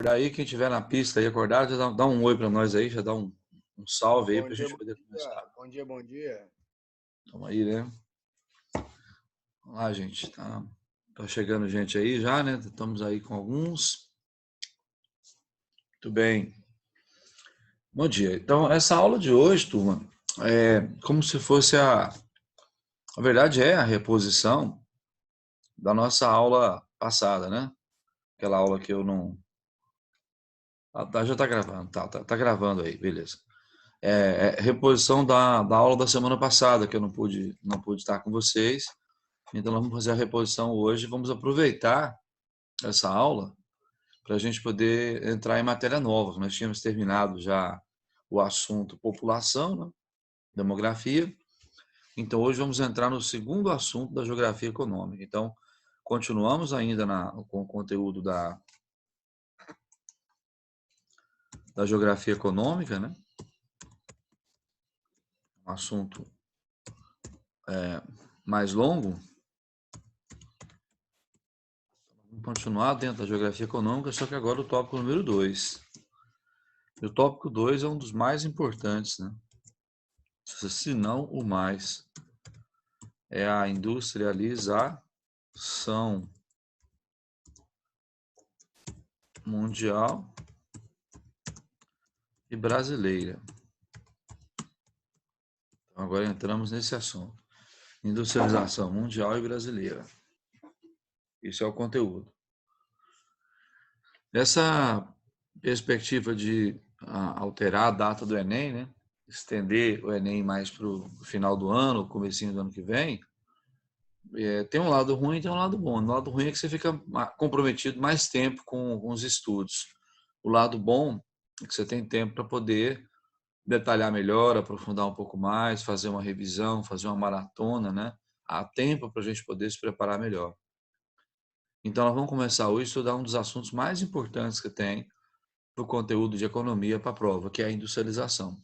Aí, quem estiver na pista aí acordado, já dá um oi para nós aí, já dá um salve aí Bom para a dia, gente bom poder começar. dia. Bom dia, bom dia. Vamos aí, né? Vamos lá, gente. Tá chegando gente aí já, né? Estamos aí com alguns. Muito bem. Bom dia. Então, essa aula de hoje, turma, é como se fosse a verdade é a reposição da nossa aula passada, né? Aquela aula que eu não. Já tá gravando, tá gravando aí, beleza. É reposição da aula da semana passada, que eu não pude estar com vocês. Então, nós vamos fazer a reposição hoje. Vamos aproveitar essa aula para a gente poder entrar em matéria nova. Nós tínhamos terminado já o assunto população, né? Demografia. Então, hoje vamos entrar no segundo assunto da geografia econômica. Então, continuamos ainda com o conteúdo da geografia econômica, né? Um assunto mais longo. Vamos continuar dentro da geografia econômica, só que agora o tópico número 2. E o tópico 2 é um dos mais importantes, né? Se não o mais. É a industrialização mundial e brasileira. Então, agora entramos nesse assunto. Industrialização mundial e brasileira. Isso é o conteúdo. Essa perspectiva de alterar a data do Enem, né? Estender o Enem mais para o final do ano, comecinho do ano que vem, tem um lado ruim e tem um lado bom. O lado ruim é que você fica comprometido mais tempo com os estudos. O lado bom é que você tem tempo para poder detalhar melhor, aprofundar um pouco mais, fazer uma revisão, fazer uma maratona, né? Há tempo para a gente poder se preparar melhor. Então, nós vamos começar hoje a estudar um dos assuntos mais importantes que tem para o conteúdo de economia para a prova, que é a industrialização.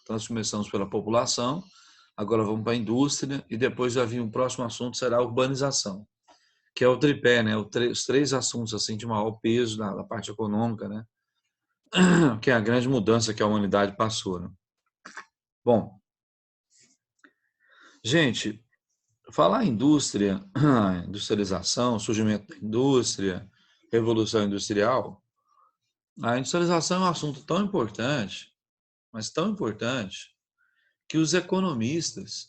Então, nós começamos pela população, agora vamos para a indústria e depois já vir um próximo assunto, será a urbanização, que é o tripé, né? Os três assuntos assim de maior peso na parte econômica, né? Que é a grande mudança que a humanidade passou, né? Bom, gente, falar em indústria, industrialização, surgimento da indústria, revolução industrial, a industrialização é um assunto tão importante, mas tão importante, que os economistas,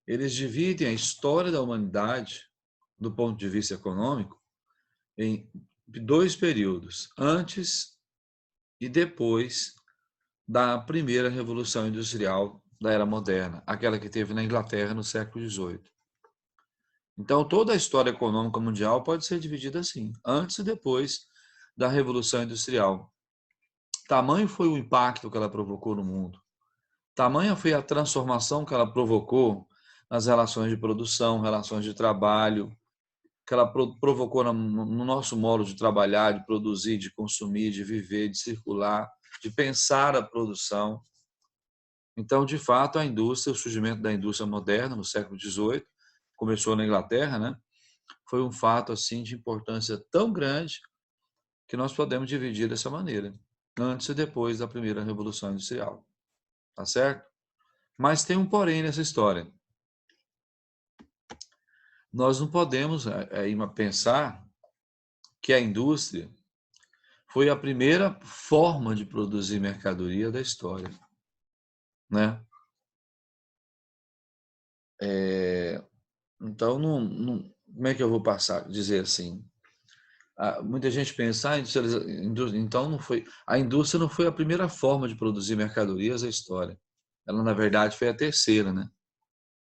eles dividem a história da humanidade, do ponto de vista econômico, em dois períodos, antes e depois da primeira revolução industrial da era moderna, aquela que teve na Inglaterra no século XVIII. Então, toda a história econômica mundial pode ser dividida assim, antes e depois da Revolução Industrial. Tamanho foi o impacto que ela provocou no mundo. Tamanha foi a transformação que ela provocou nas relações de produção, relações de trabalho, que ela provocou no nosso modo de trabalhar, de produzir, de consumir, de viver, de circular, de pensar a produção. Então, de fato, a indústria, o surgimento da indústria moderna no século XVIII, começou na Inglaterra, né? Foi um fato assim de importância tão grande que nós podemos dividir dessa maneira, antes e depois da primeira revolução industrial, tá certo? Mas tem um porém nessa história. Nós não podemos pensar que a indústria foi a primeira forma de produzir mercadoria da história, né? Então, como é que eu vou dizer assim? Muita gente pensa, então não foi, a indústria não foi a primeira forma de produzir mercadorias da história. Ela, na verdade, foi a terceira, né?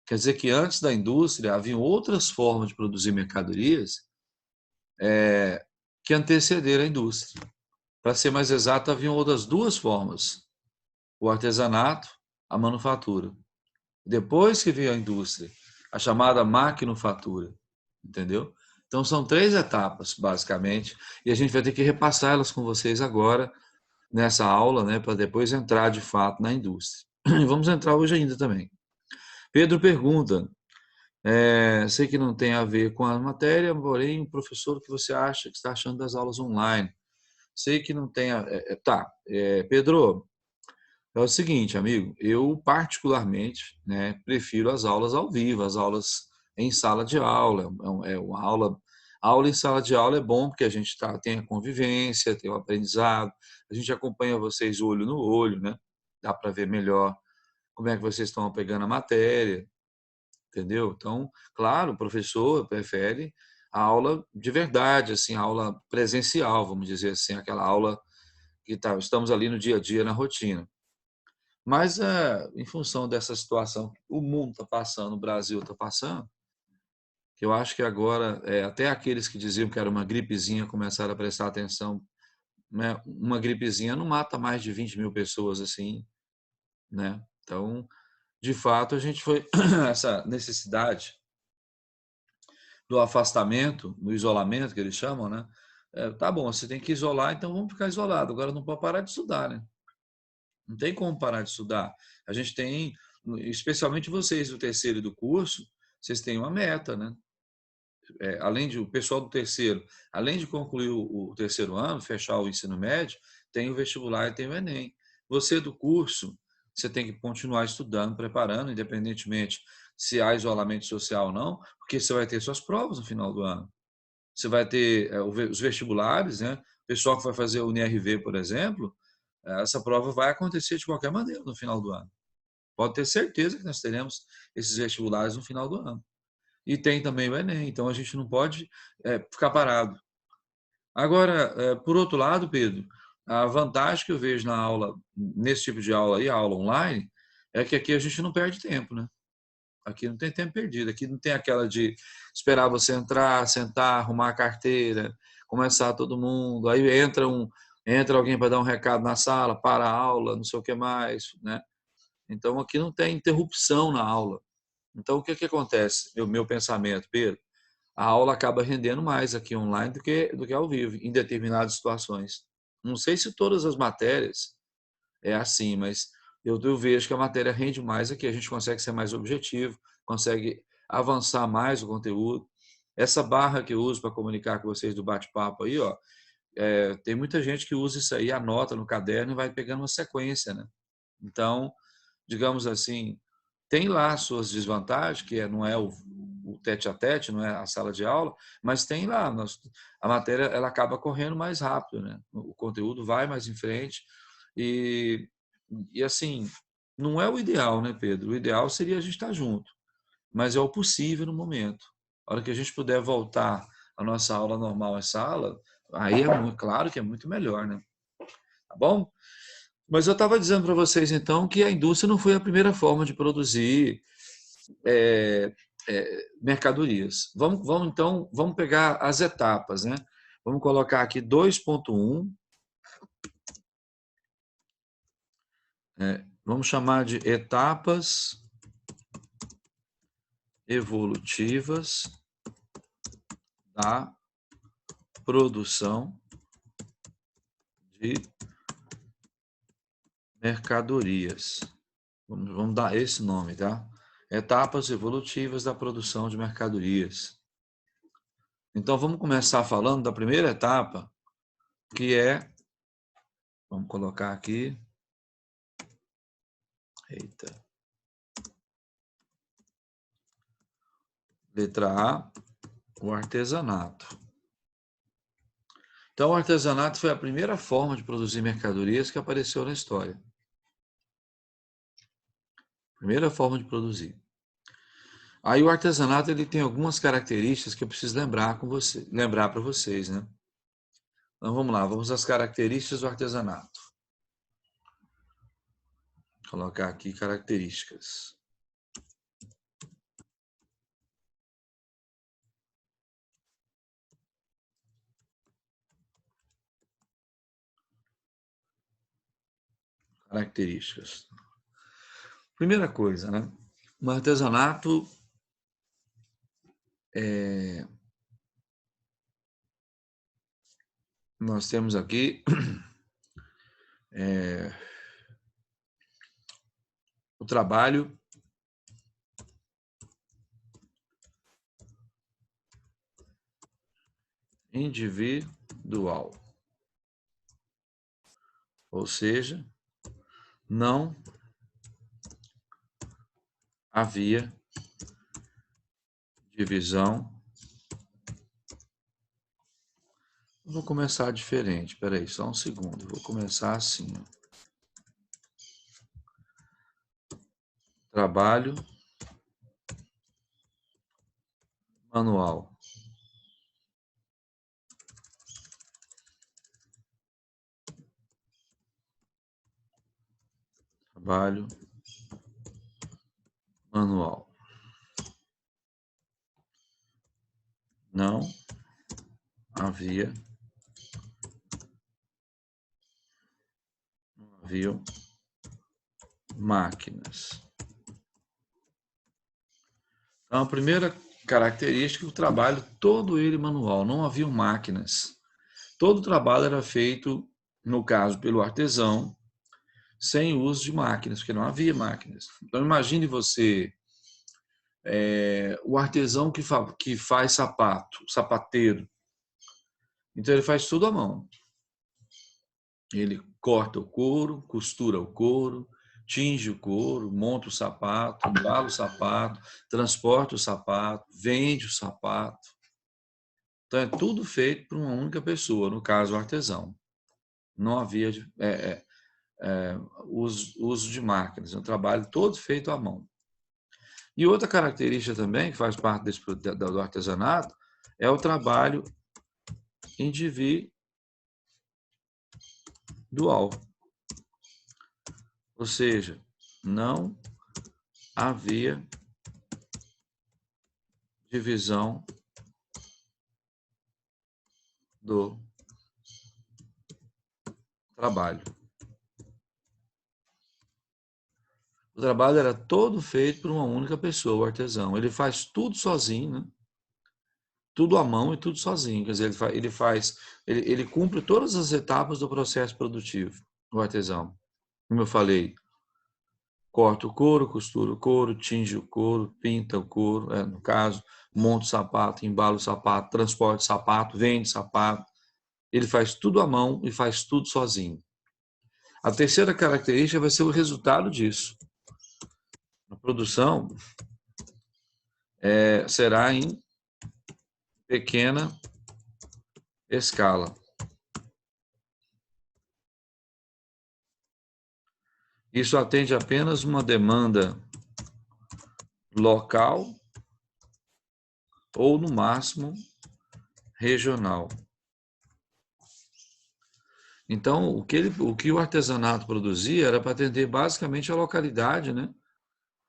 Quer dizer que antes da indústria havia outras formas de produzir mercadorias que antecederam a indústria. Para ser mais exato, haviam outras duas formas: o artesanato, a manufatura. Depois que veio a indústria, a chamada maquinofatura, entendeu? Então são três etapas, basicamente, e a gente vai ter que repassar elas com vocês agora nessa aula, né, para depois entrar de fato na indústria. E vamos entrar hoje ainda também. Pedro pergunta, sei que não tem a ver com a matéria, porém, professor, o que você acha que está achando das aulas online? sei que não tem... tá, Pedro, é o seguinte, amigo, eu particularmente, né, prefiro as aulas ao vivo, as aulas em sala de aula. Uma aula em sala de aula é bom porque a gente tem a convivência, tem o aprendizado, a gente acompanha vocês olho no olho, né? Dá para ver melhor como é que vocês estão pegando a matéria, entendeu? Então, claro, o professor prefere a aula de verdade, assim, a aula presencial, vamos dizer assim, aquela aula que estamos ali no dia a dia, na rotina. Mas, em função dessa situação que o mundo está passando, o Brasil está passando, que eu acho que agora, até aqueles que diziam que era uma gripezinha começaram a prestar atenção, né? Uma gripezinha não mata mais de 20 mil pessoas assim, né? Então, de fato, a gente foi essa necessidade do afastamento, do isolamento, que eles chamam, né? Tá bom, você tem que isolar, então vamos ficar isolado. Agora não pode parar de estudar, né? Não tem como parar de estudar. A gente tem, especialmente vocês do terceiro e do curso, vocês têm uma meta, né? Além de o pessoal do terceiro, além de concluir o terceiro ano, fechar o ensino médio, tem o vestibular e tem o Enem. Você do curso, você tem que continuar estudando, preparando, independentemente se há isolamento social ou não, porque você vai ter suas provas no final do ano. Você vai ter os vestibulares, né? O pessoal que vai fazer o NRV, por exemplo, essa prova vai acontecer de qualquer maneira no final do ano. Pode ter certeza que nós teremos esses vestibulares no final do ano. E tem também o Enem, então a gente não pode ficar parado. Agora, por outro lado, Pedro, a vantagem que eu vejo na aula, nesse tipo de aula aí, a aula online, é que aqui a gente não perde tempo, né? Aqui não tem tempo perdido, aqui não tem aquela de esperar você entrar, sentar, arrumar a carteira, começar todo mundo, aí entra alguém para dar um recado na sala, para a aula, não sei o que mais, né? Então aqui não tem interrupção na aula. Então o que acontece? Meu pensamento, Pedro, a aula acaba rendendo mais aqui online do que ao vivo, em determinadas situações. Não sei se todas as matérias é assim, mas eu vejo que a matéria rende mais aqui, a gente consegue ser mais objetivo, consegue avançar mais o conteúdo. Essa barra que eu uso para comunicar com vocês do bate-papo aí, ó, tem muita gente que usa isso aí, anota no caderno e vai pegando uma sequência, né? Então, digamos assim, tem lá suas desvantagens, que não é o tete a tete, não é a sala de aula, mas tem lá, a matéria ela acaba correndo mais rápido, né? O conteúdo vai mais em frente e, e assim, não é o ideal, né, Pedro? O ideal seria a gente estar junto, mas é o possível no momento. A hora que a gente puder voltar à nossa aula normal, essa aula, aí é muito, claro que é muito melhor, né? Tá bom? Mas eu estava dizendo para vocês então que a indústria não foi a primeira forma de produzir mercadorias. Vamos pegar as etapas, né? Vamos colocar aqui 2.1, vamos chamar de etapas evolutivas da produção de mercadorias. Vamos dar esse nome, tá? Etapas evolutivas da produção de mercadorias. Então, vamos começar falando da primeira etapa, que vamos colocar aqui, eita, letra A, o artesanato. Então, o artesanato foi a primeira forma de produzir mercadorias que apareceu na história. Primeira forma de produzir. Aí o artesanato ele tem algumas características que eu preciso lembrar para vocês, né? Então vamos lá, vamos às características do artesanato. Vou colocar aqui características. Características. Primeira coisa, né? O artesanato nós temos aqui o trabalho individual. Ou seja, não havia divisão. Vou começar diferente. Espera aí, só um segundo. Vou começar assim. Ó. Trabalho manual. Trabalho manual. Não haviam máquinas. Então, a primeira característica é o trabalho todo ele manual, não haviam máquinas. Todo o trabalho era feito, no caso, pelo artesão, sem uso de máquinas, porque não havia máquinas. Então, imagine você, o artesão que faz sapato, sapateiro. Então, ele faz tudo à mão. Ele corta o couro, costura o couro, tinge o couro, monta o sapato, embala o sapato, transporta o sapato, vende o sapato. Então, é tudo feito por uma única pessoa, no caso, o artesão. Não havia uso de máquinas, é um trabalho todo feito à mão. E outra característica também, que faz parte do artesanato, é o trabalho individual. Ou seja, não havia divisão do trabalho. O trabalho era todo feito por uma única pessoa, o artesão. Ele faz tudo sozinho, né? Tudo à mão e tudo sozinho. Quer dizer, ele cumpre todas as etapas do processo produtivo, o artesão. Como eu falei, corta o couro, costura o couro, tinge o couro, pinta o couro, no caso, monta o sapato, embala o sapato, transporta o sapato, vende o sapato. Ele faz tudo à mão e faz tudo sozinho. A terceira característica vai ser o resultado disso. A produção será em pequena escala. Isso atende apenas uma demanda local ou, no máximo, regional. Então, o que o artesanato produzia era para atender basicamente a localidade, né?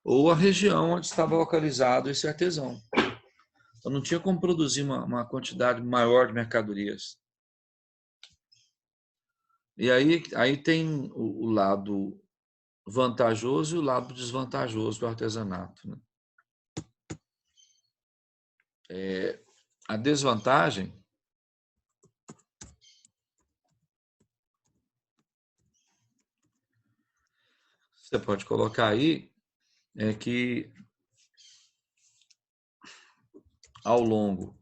Ou a região onde estava localizado esse artesão. Então, não tinha como produzir uma quantidade maior de mercadorias. E aí tem o lado vantajoso e o lado desvantajoso do artesanato. Né? A desvantagem você pode colocar aí é que ao longo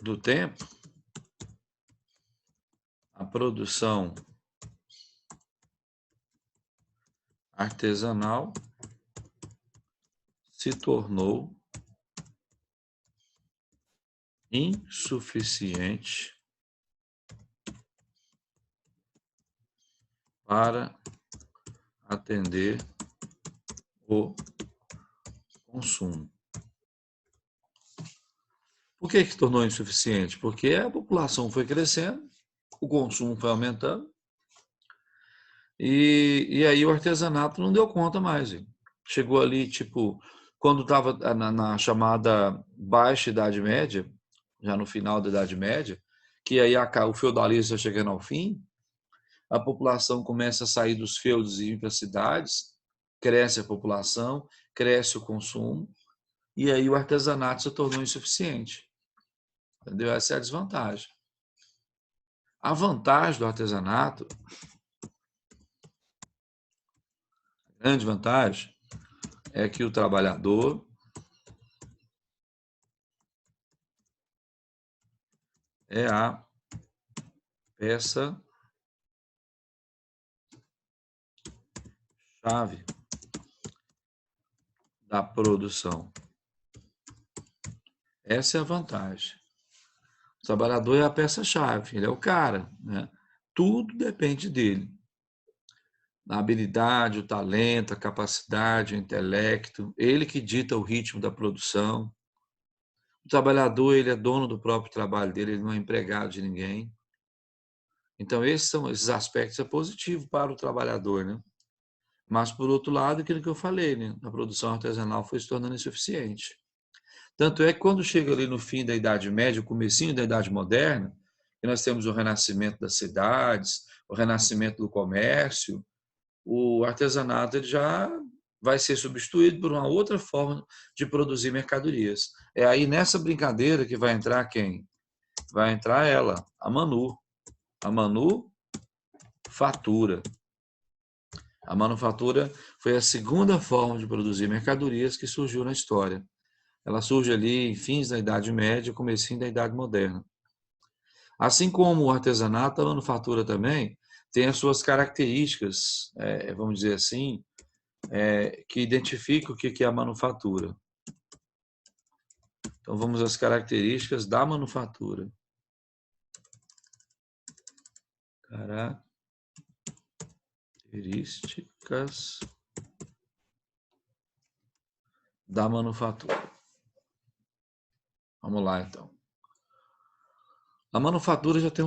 do tempo a produção artesanal se tornou insuficiente para atender o consumo. Por que se tornou insuficiente? Porque a população foi crescendo, o consumo foi aumentando, e aí o artesanato não deu conta mais. Gente. Chegou ali, tipo, quando estava na chamada Baixa Idade Média, já no final da Idade Média, que aí o feudalismo está chegando ao fim, a população começa a sair dos feudos e ir para as cidades, cresce a população, cresce o consumo, e aí o artesanato se tornou insuficiente. Entendeu? Essa é a desvantagem. A vantagem do artesanato, a grande vantagem, é que o trabalhador é a peça-chave da produção. Essa é a vantagem. O trabalhador é a peça-chave, ele é o cara, né? Tudo depende dele. A habilidade, o talento, a capacidade, o intelecto, ele que dita o ritmo da produção. O trabalhador, ele é dono do próprio trabalho dele, ele não é empregado de ninguém. Então, esses aspectos é positivo para o trabalhador, né? Mas, por outro lado, aquilo que eu falei, né? A produção artesanal foi se tornando insuficiente. Tanto é que quando chega ali no fim da Idade Média, o comecinho da Idade Moderna, que nós temos o renascimento das cidades, o renascimento do comércio, o artesanato ele já vai ser substituído por uma outra forma de produzir mercadorias. É aí nessa brincadeira que vai entrar quem? Vai entrar ela, a Manu. A manufatura. A manufatura foi a segunda forma de produzir mercadorias que surgiu na história. Ela surge ali em fins da Idade Média, comecinho da Idade Moderna. Assim como o artesanato, a manufatura também tem as suas características, vamos dizer assim, que identificam o que é a manufatura. Então vamos às características da manufatura. Características da manufatura. Vamos lá, então. A manufatura já tem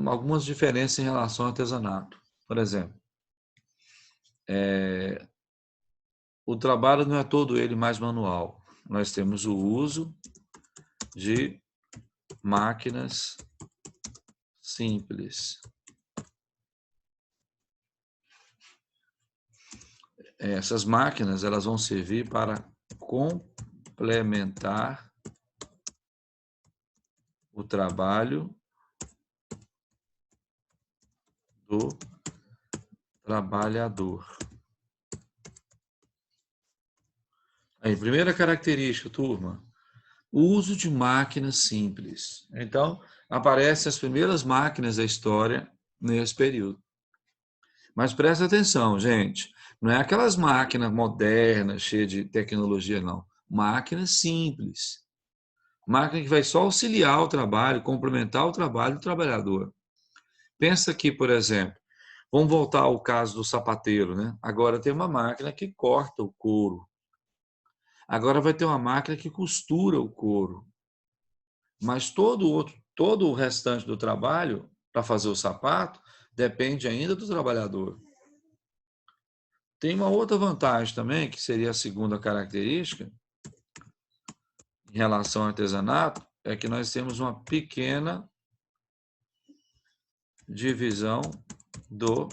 algumas diferenças em relação ao artesanato. Por exemplo, o trabalho não é todo ele mais manual. Nós temos o uso de máquinas simples. Essas máquinas elas vão servir para complementar o trabalho do trabalhador. Aí, primeira característica, turma, o uso de máquinas simples. Então, aparecem as primeiras máquinas da história nesse período. Mas presta atenção, gente, não é aquelas máquinas modernas, cheias de tecnologia, não. Máquinas simples. Máquina que vai só auxiliar o trabalho, complementar o trabalho do trabalhador. Pensa aqui, por exemplo, vamos voltar ao caso do sapateiro, né? Agora tem uma máquina que corta o couro. Agora vai ter uma máquina que costura o couro. Mas todo o restante do trabalho, para fazer o sapato, depende ainda do trabalhador. Tem uma outra vantagem também, que seria a segunda característica, em relação ao artesanato, é que nós temos uma pequena divisão do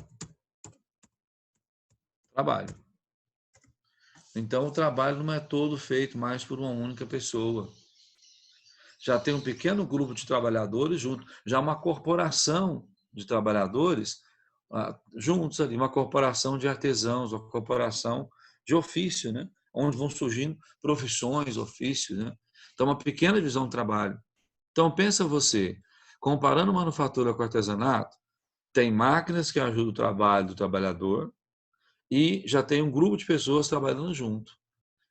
trabalho. Então, o trabalho não é todo feito mais por uma única pessoa. Já tem um pequeno grupo de trabalhadores junto, já uma corporação de trabalhadores juntos ali, uma corporação de artesãos, uma corporação de ofício, né? Onde vão surgindo profissões, ofícios, né? Então, uma pequena visão do trabalho. Então, pensa você, comparando manufatura com artesanato, tem máquinas que ajudam o trabalho do trabalhador e já tem um grupo de pessoas trabalhando junto.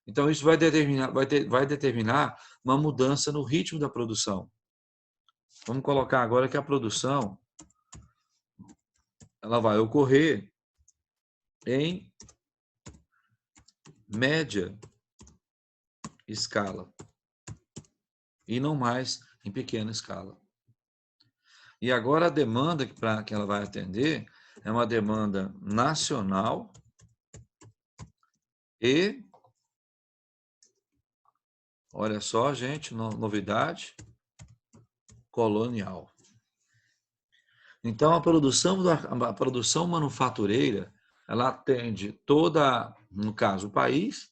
Então, isso vai determinar uma mudança no ritmo da produção. Vamos colocar agora que a produção ela vai ocorrer em média escala e não mais em pequena escala. E agora a demanda que ela vai atender é uma demanda nacional e, olha só, gente, novidade, colonial. Então, a produção manufatureira, ela atende no caso, o país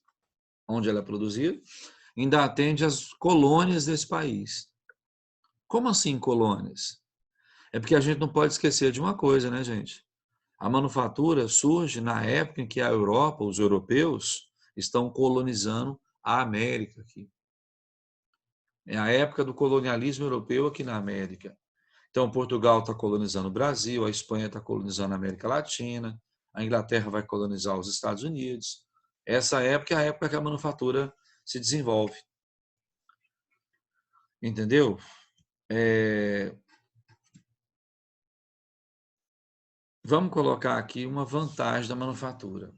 onde ela é produzida, ainda atende as colônias desse país. Como assim colônias? É porque a gente não pode esquecer de uma coisa, né, gente? A manufatura surge na época em que a Europa, os europeus, estão colonizando a América aqui. É a época do colonialismo europeu aqui na América. Então, Portugal está colonizando o Brasil, a Espanha está colonizando a América Latina, a Inglaterra vai colonizar os Estados Unidos. Essa época é a época que a manufatura se desenvolve. Entendeu? Vamos colocar aqui uma vantagem da manufatura.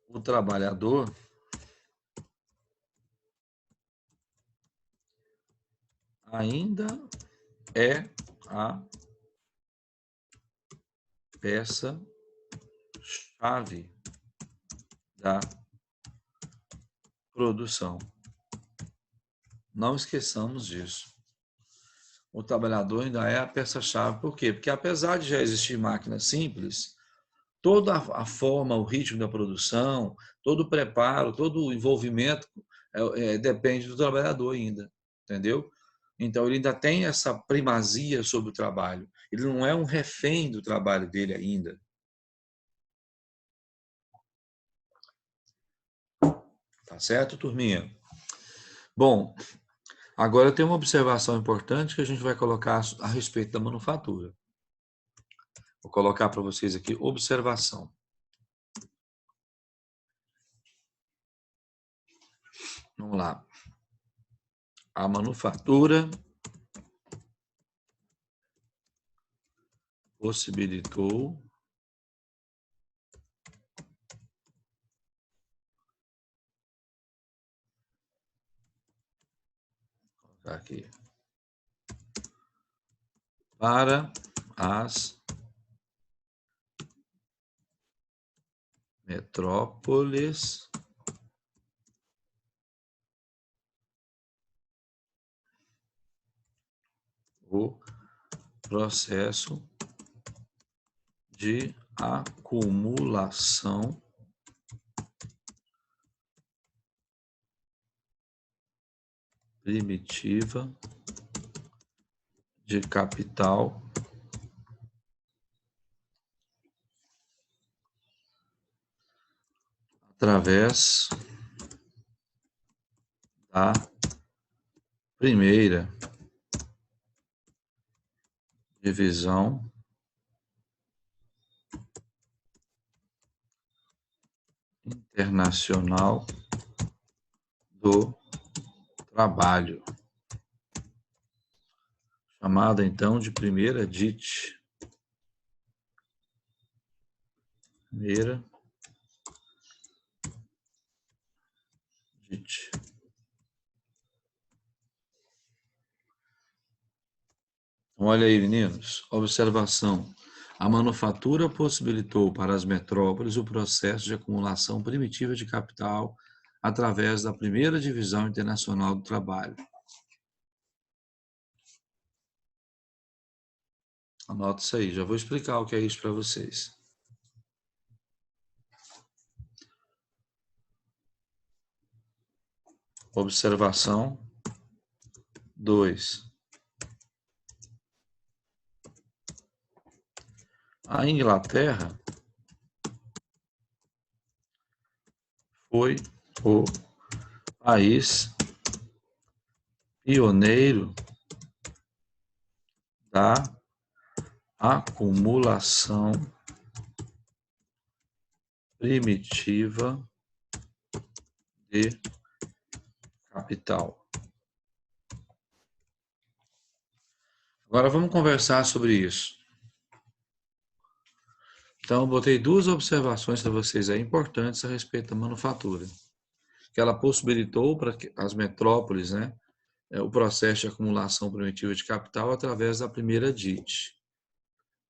O trabalhador ainda é a peça-chave da produção. Não esqueçamos disso. O trabalhador ainda é a peça-chave. Por quê? Porque apesar de já existir máquinas simples, toda a forma, o ritmo da produção, todo o preparo, todo o envolvimento depende do trabalhador ainda, entendeu? Então, ele ainda tem essa primazia sobre o trabalho. Ele não é um refém do trabalho dele ainda. Tá certo, turminha? Bom, agora tem uma observação importante que a gente vai colocar a respeito da manufatura. Vou colocar para vocês aqui observação. Vamos lá. A manufatura possibilitou aqui para as metrópoles o processo de acumulação primitiva de capital através da primeira divisão internacional do trabalho, chamada então de primeira DIT. Primeira DIT. Olha aí, meninos, observação. A manufatura possibilitou para as metrópoles o processo de acumulação primitiva de capital através da primeira divisão internacional do trabalho. Anota isso aí, já vou explicar o que é isso para vocês. Observação 2. A Inglaterra foi o país pioneiro da acumulação primitiva de capital. Agora vamos conversar sobre isso. Então, eu botei duas observações para vocês aí importantes a respeito da manufatura. Que ela possibilitou para as metrópoles, né, o processo de acumulação primitiva de capital através da primeira DIT.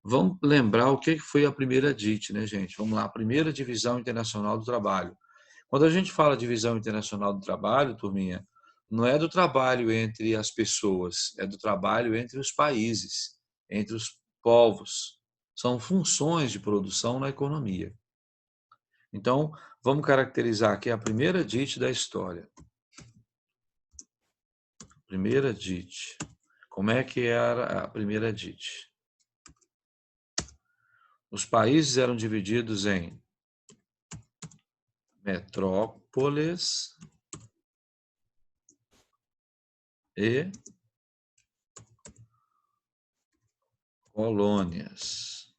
Vamos lembrar o que foi a primeira DIT, né, gente? Vamos lá, a primeira Divisão Internacional do Trabalho. Quando a gente fala Divisão Internacional do Trabalho, turminha, não é do trabalho entre as pessoas, é do trabalho entre os países, entre os povos. São funções de produção na economia. Então, vamos caracterizar aqui a primeira DIT da história. Primeira DIT. Como é que era a primeira DIT? os países eram divididos em metrópoles e colônias.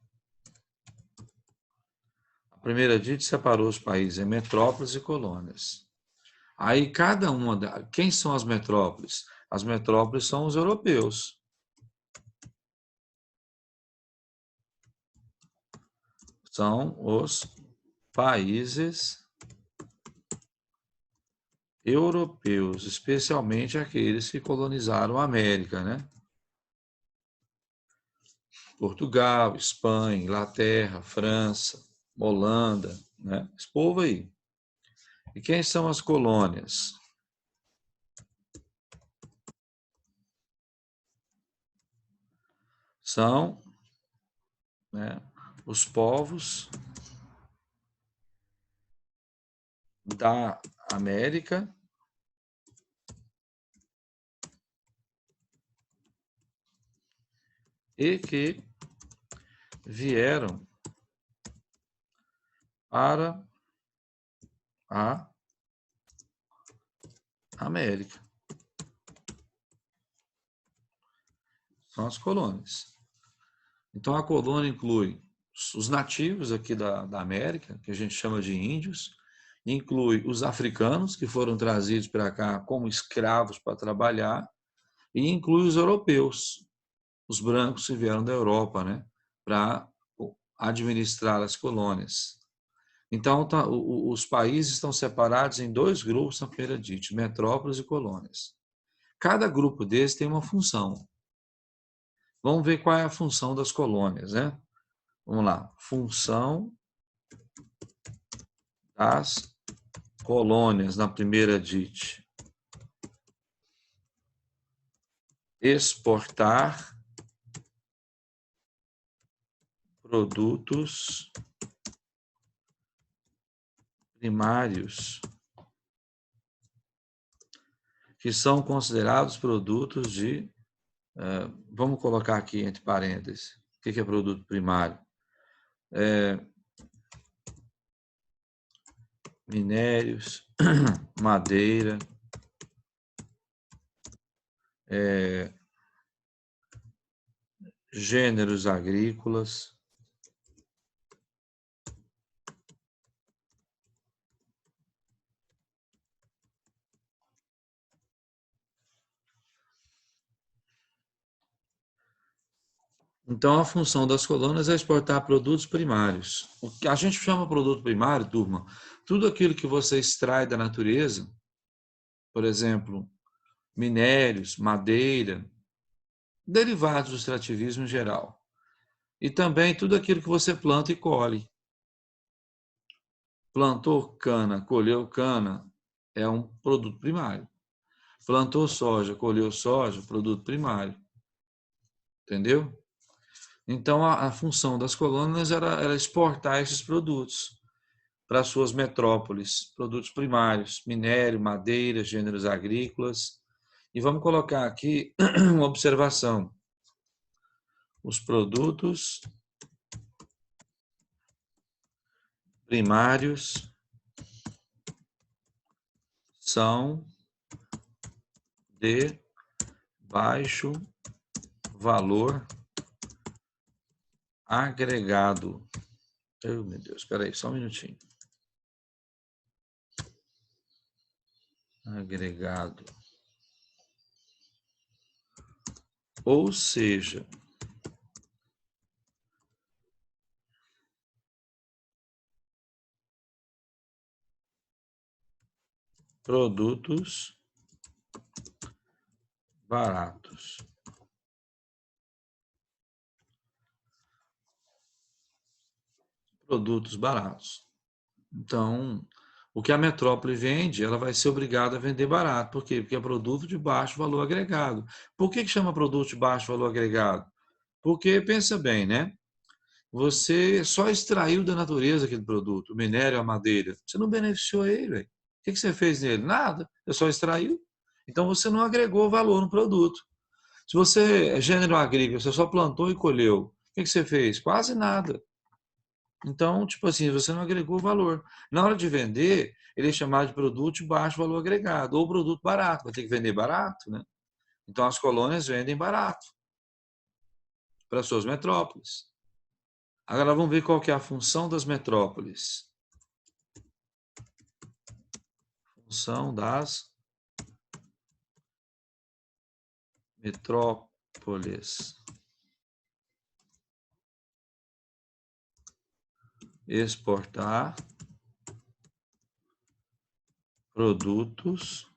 A primeira DIT separou os países em metrópoles e colônias. Aí cada uma... Quem são as metrópoles? As metrópoles são os europeus. São os países europeus, especialmente aqueles que colonizaram a América, né? Portugal, Espanha, Inglaterra, França, Holanda, né? Esse povo aí. E quem são as colônias? São, né, os povos da América e que vieram para a América. São as colônias. Então, a colônia inclui os nativos aqui da América, que a gente chama de índios, inclui os africanos, que foram trazidos para cá como escravos para trabalhar, e inclui os europeus, os brancos que vieram da Europa, né, para administrar as colônias. Então, os países estão separados em dois grupos na primeira DIT, metrópoles e colônias. Cada grupo desses tem uma função. Vamos ver qual é a função das colônias, né? Vamos lá. Função das colônias na primeira DIT. Exportar produtos primários que são considerados produtos de... vamos colocar aqui entre parênteses. O que é produto primário? Minérios, madeira, gêneros agrícolas, então a função das colônias é exportar produtos primários. O que a gente chama produto primário, turma, tudo aquilo que você extrai da natureza, por exemplo, minérios, madeira, derivados do extrativismo em geral. E também tudo aquilo que você planta e colhe. Plantou cana, colheu cana, é um produto primário. Plantou soja, colheu soja, produto primário. Entendeu? Então, a função das colônias era exportar esses produtos para suas metrópoles, produtos primários, minério, madeira, gêneros agrícolas. E vamos colocar aqui uma observação. Os produtos primários são de baixo valor agregado. Oh, meu Deus, espera aí, só um minutinho. Agregado. Ou seja, produtos baratos. Produtos baratos. Então, o que a metrópole vende, ela vai ser obrigada a vender barato. Por quê? Porque é produto de baixo valor agregado. Por que chama produto de baixo valor agregado? Porque, pensa bem, né? Você só extraiu da natureza aquele produto, o minério, a madeira. Você não beneficiou ele, velho. O que você fez nele? Nada. Você só extraiu. Então, você não agregou valor no produto. Se você é gênero agrícola, você só plantou e colheu, o que você fez? Quase nada. Então, tipo assim, você não agregou valor. Na hora de vender, ele é chamado de produto de baixo valor agregado, ou produto barato, vai ter que vender barato, né? Então, as colônias vendem barato para suas metrópoles. Agora, vamos ver qual que é a função das metrópoles. Função das metrópoles. Exportar produtos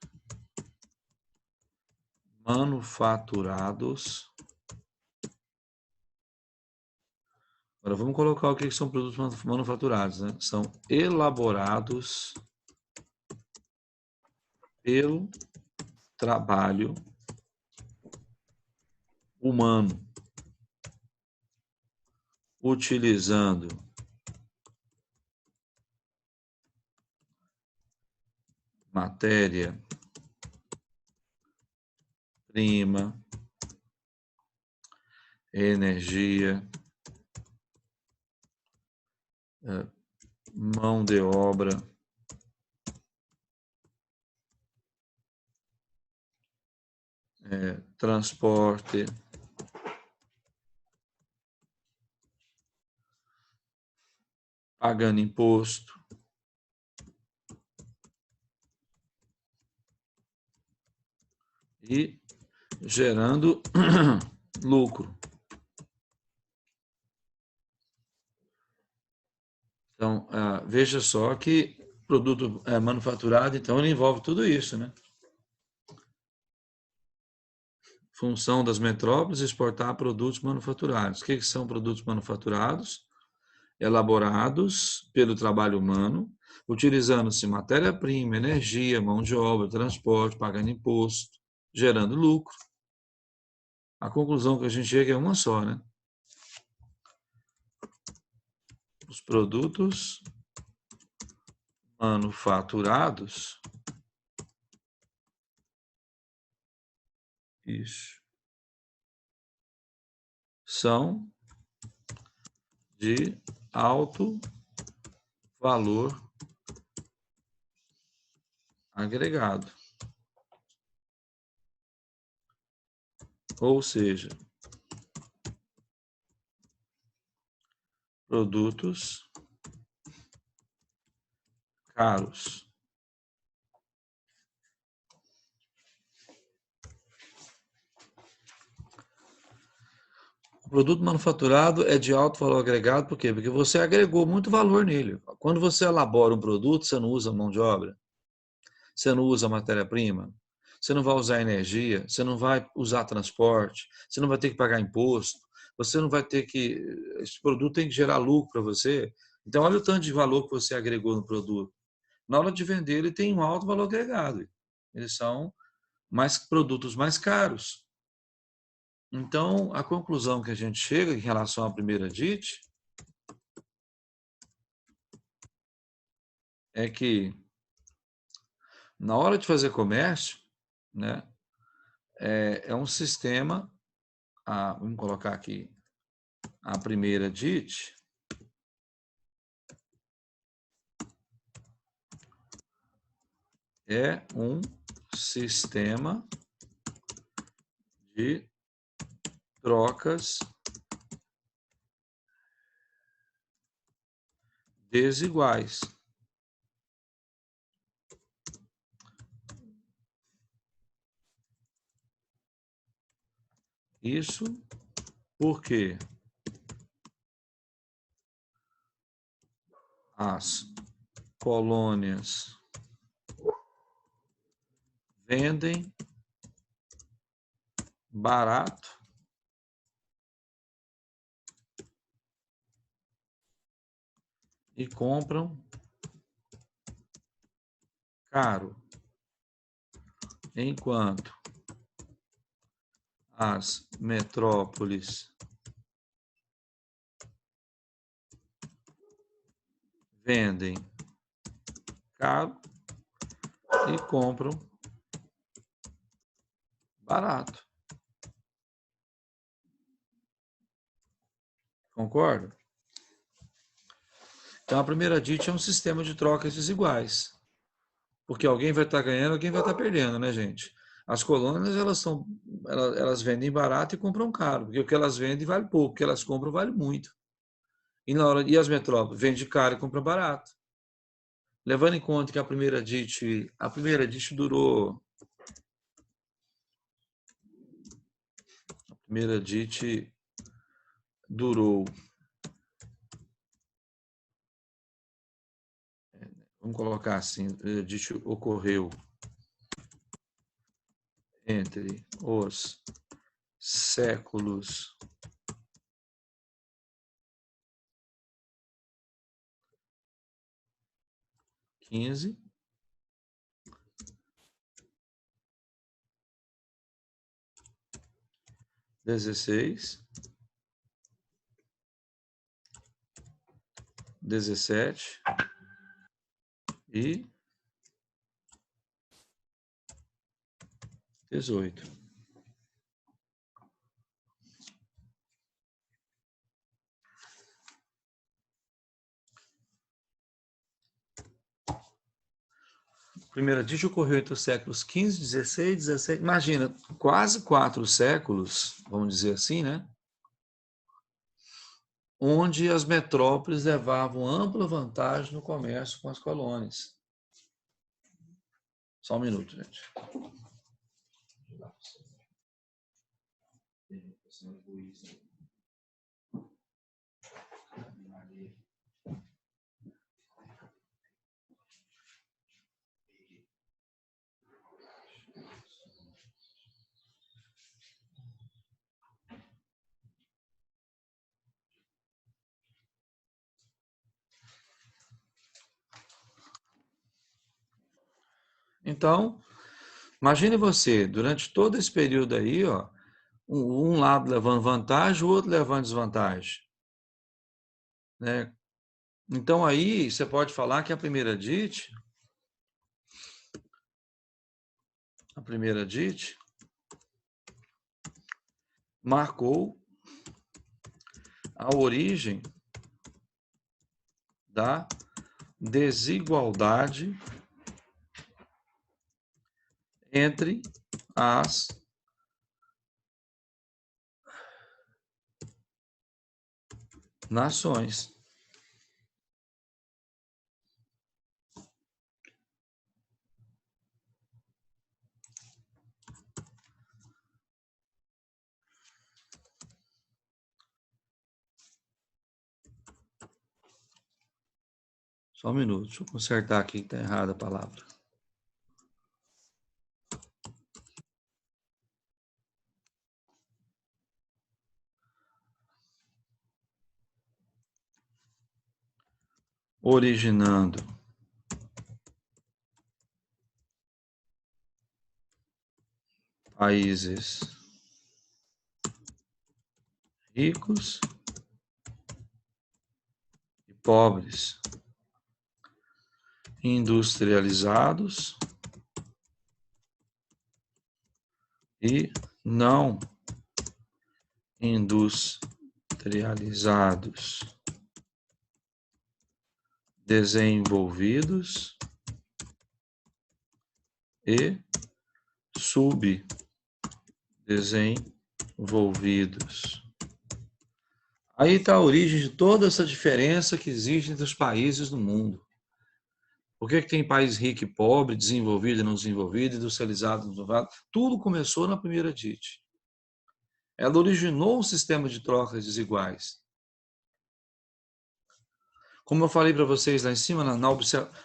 manufaturados. Agora vamos colocar o que são produtos manufaturados, né? São elaborados pelo trabalho humano, utilizando matéria-prima, energia, mão de obra, transporte, pagando imposto e gerando lucro. Então, veja só que produto manufaturado, então, ele envolve tudo isso, né? Função das metrópoles, exportar produtos manufaturados. O que são produtos manufaturados? Elaborados pelo trabalho humano, utilizando-se matéria-prima, energia, mão de obra, transporte, pagando imposto, gerando lucro. A conclusão que a gente chega é uma só, né? Os produtos manufaturados, isso, são de alto valor agregado. Ou seja, produtos caros. O produto manufaturado é de alto valor agregado, por quê? Porque você agregou muito valor nele. Quando você elabora um produto, você não usa mão de obra, você não usa matéria-prima, você não vai usar energia, você não vai usar transporte, você não vai ter que pagar imposto, você não vai ter que. Esse produto tem que gerar lucro para você. Então, olha o tanto de valor que você agregou no produto. Na hora de vender, ele tem um alto valor agregado. Eles são produtos mais caros. Então, a conclusão que a gente chega em relação à primeira DIT é que, na hora de fazer comércio, né, é um sistema, vamos colocar aqui a primeira DIT, é um sistema de trocas desiguais. Isso porque as colônias vendem barato e compram caro, enquanto as metrópoles vendem caro e compram barato. Concorda? Então, a primeira DIT é um sistema de trocas desiguais. Porque alguém vai estar ganhando, alguém vai estar perdendo, né, gente? As colônias, elas vendem barato e compram caro. Porque o que elas vendem vale pouco, o que elas compram vale muito. E as metrópoles? Vende caro e compra barato. Levando em conta que a primeira DIT durou... A primeira DIT durou... Vamos colocar assim, a DIT ocorreu entre os séculos 15, 16, 17 e 18. A primeira DIT ocorreu entre os séculos 15, 16, 17. Imagina, quase 4 séculos, vamos dizer assim, né? Onde as metrópoles levavam ampla vantagem no comércio com as colônias. Só um minuto, gente. Então, imagine você, durante todo esse período aí, ó, um lado levando vantagem, o outro levando desvantagem, né? Então aí você pode falar que a primeira DIT marcou a origem da desigualdade entre as nações. Só um minuto, deixa eu consertar aqui que está errada a palavra. Originando países ricos e pobres, industrializados e não industrializados, desenvolvidos e subdesenvolvidos. Aí está a origem de toda essa diferença que existe entre os países do mundo. Por que tem país rico e pobre, desenvolvido e não desenvolvido, industrializado e não desenvolvido? Tudo começou na primeira DIT. Ela originou um sistema de trocas desiguais. Como eu falei para vocês lá em cima,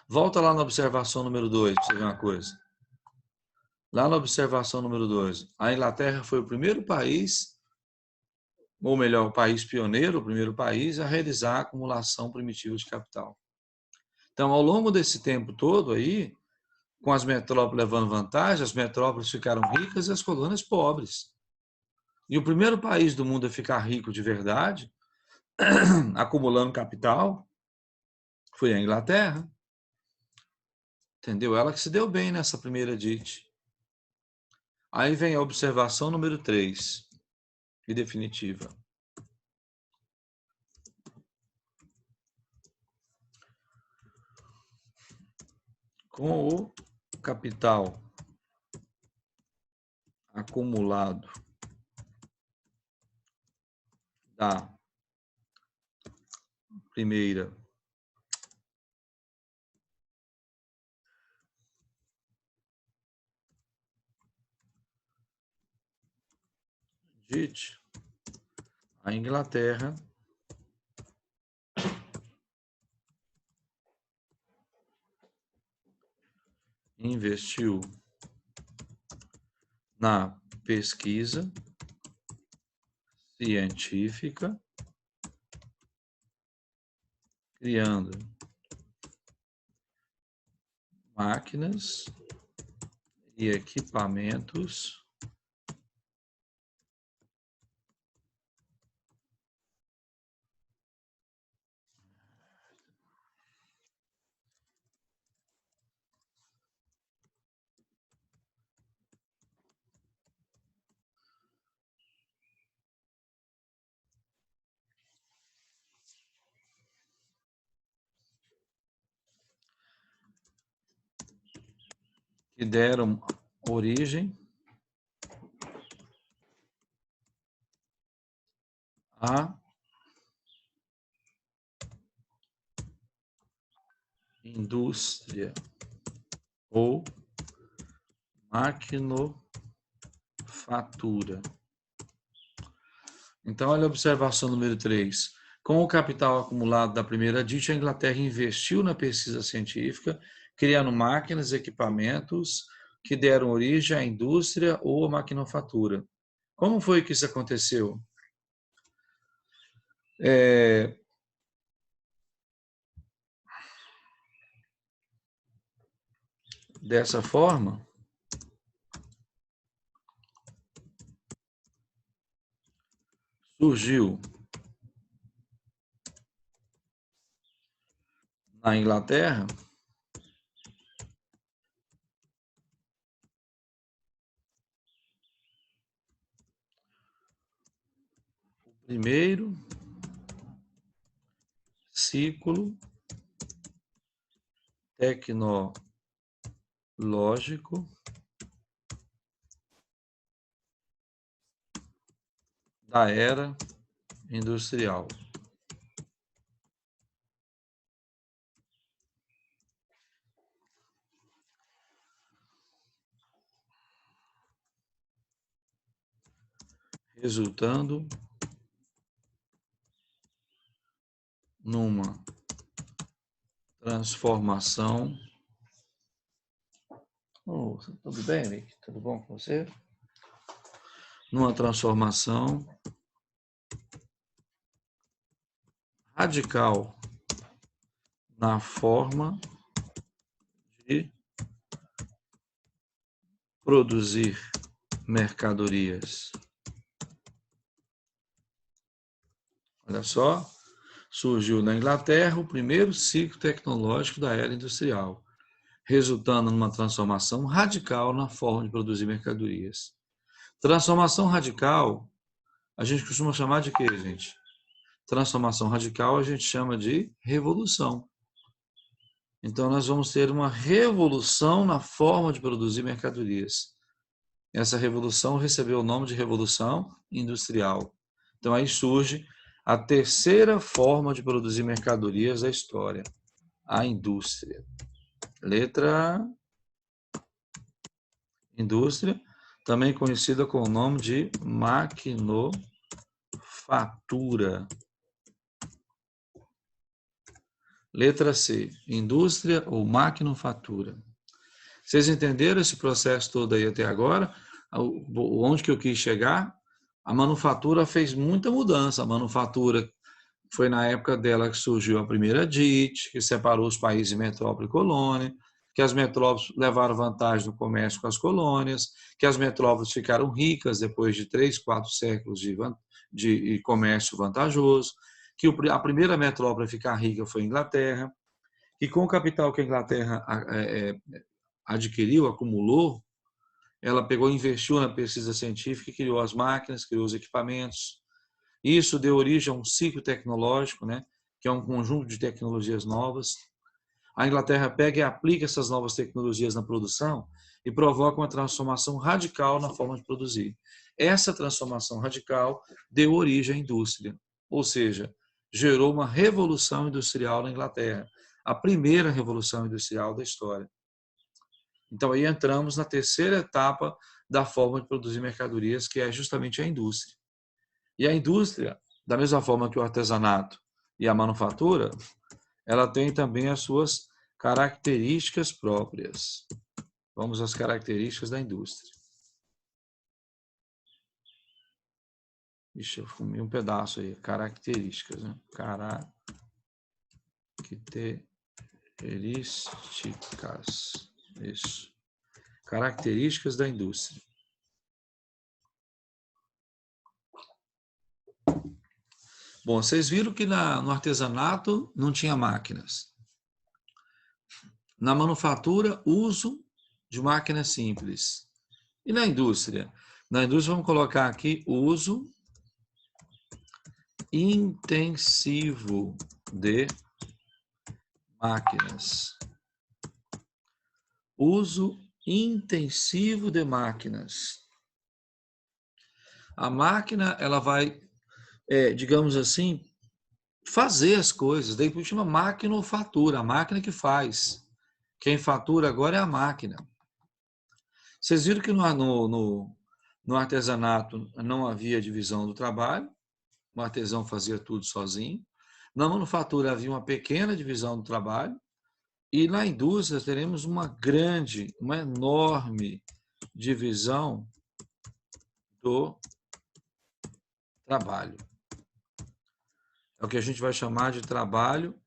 volta lá na observação número 2, para você ver uma coisa. Lá na observação número 2, a Inglaterra foi o primeiro país, ou melhor, o país pioneiro, o primeiro país a realizar a acumulação primitiva de capital. Então, ao longo desse tempo todo aí, com as metrópoles levando vantagem, as metrópoles ficaram ricas e as colônias pobres. E o primeiro país do mundo a ficar rico de verdade, acumulando capital, foi a Inglaterra. Entendeu? Ela que se deu bem nessa primeira DIT. Aí vem a observação número 3, e definitiva. Com o capital acumulado da primeira DIT, a Inglaterra investiu na pesquisa científica, criando máquinas e equipamentos que deram origem à indústria ou maquinofatura. Então, olha a observação número 3. Com o capital acumulado da primeira DIT, a Inglaterra investiu na pesquisa científica, criando máquinas e equipamentos que deram origem à indústria ou à maquinofatura. Como foi que isso aconteceu? Dessa forma, surgiu na Inglaterra o primeiro ciclo tecnológico da era industrial. Resultando numa transformação. Oh, tudo bem, Nick? Tudo bom com você? Numa transformação radical na forma de produzir mercadorias. Olha só, surgiu na Inglaterra o primeiro ciclo tecnológico da era industrial, resultando numa transformação radical na forma de produzir mercadorias. Transformação radical, a gente costuma chamar de quê, gente? Transformação radical a gente chama de revolução. Então, nós vamos ter uma revolução na forma de produzir mercadorias. Essa revolução recebeu o nome de Revolução Industrial. Então, aí surge a terceira forma de produzir mercadorias da história, a indústria. Letra indústria, também conhecida com o nome de maquinofatura. Letra C, indústria ou maquinofatura. Vocês entenderam esse processo todo aí até agora? Onde que eu quis chegar? A manufatura fez muita mudança. A manufatura foi na época dela que surgiu a primeira DIT, que separou os países em metrópole e colônia, que as metrópoles levaram vantagem no comércio com as colônias, que as metrópoles ficaram ricas depois de 3, 4 séculos de comércio vantajoso, que a primeira metrópole a ficar rica foi a Inglaterra, e com o capital que a Inglaterra adquiriu, acumulou, ela pegou e investiu na pesquisa científica, criou as máquinas, criou os equipamentos. Isso deu origem a um ciclo tecnológico, né, que é um conjunto de tecnologias novas. A Inglaterra pega e aplica essas novas tecnologias na produção e provoca uma transformação radical na forma de produzir. Essa transformação radical deu origem à indústria, ou seja, gerou uma revolução industrial na Inglaterra, a primeira revolução industrial da história. Então aí entramos na terceira etapa da forma de produzir mercadorias, que é justamente a indústria. E a indústria, da mesma forma que o artesanato e a manufatura, ela tem também as suas características próprias. Vamos às características da indústria. Ixi, eu fumei um pedaço aí. Características, né? Características. Isso. Características da indústria. Bom, vocês viram que no artesanato não tinha máquinas. Na manufatura, uso de máquinas simples. E na indústria? Na indústria, vamos colocar aqui uso intensivo de máquinas. Uso intensivo de máquinas. A máquina, ela vai, digamos assim, fazer as coisas. Daí chama maquinofatura, a máquina que faz. Quem fatura agora é a máquina. Vocês viram que no artesanato não havia divisão do trabalho, o artesão fazia tudo sozinho. Na manufatura havia uma pequena divisão do trabalho, e na indústria teremos uma enorme divisão do trabalho. É o que a gente vai chamar de trabalho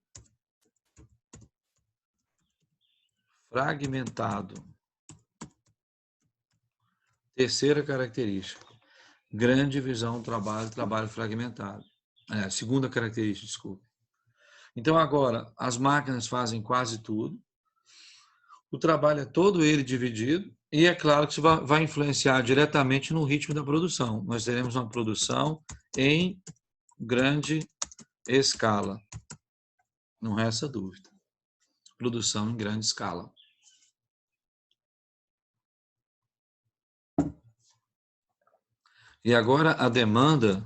fragmentado. Terceira característica, grande divisão do trabalho fragmentado. Segunda característica, desculpe. Então agora, as máquinas fazem quase tudo, o trabalho é todo ele dividido, e é claro que isso vai influenciar diretamente no ritmo da produção. Nós teremos uma produção em grande escala. Não resta dúvida. Produção em grande escala. E agora a demanda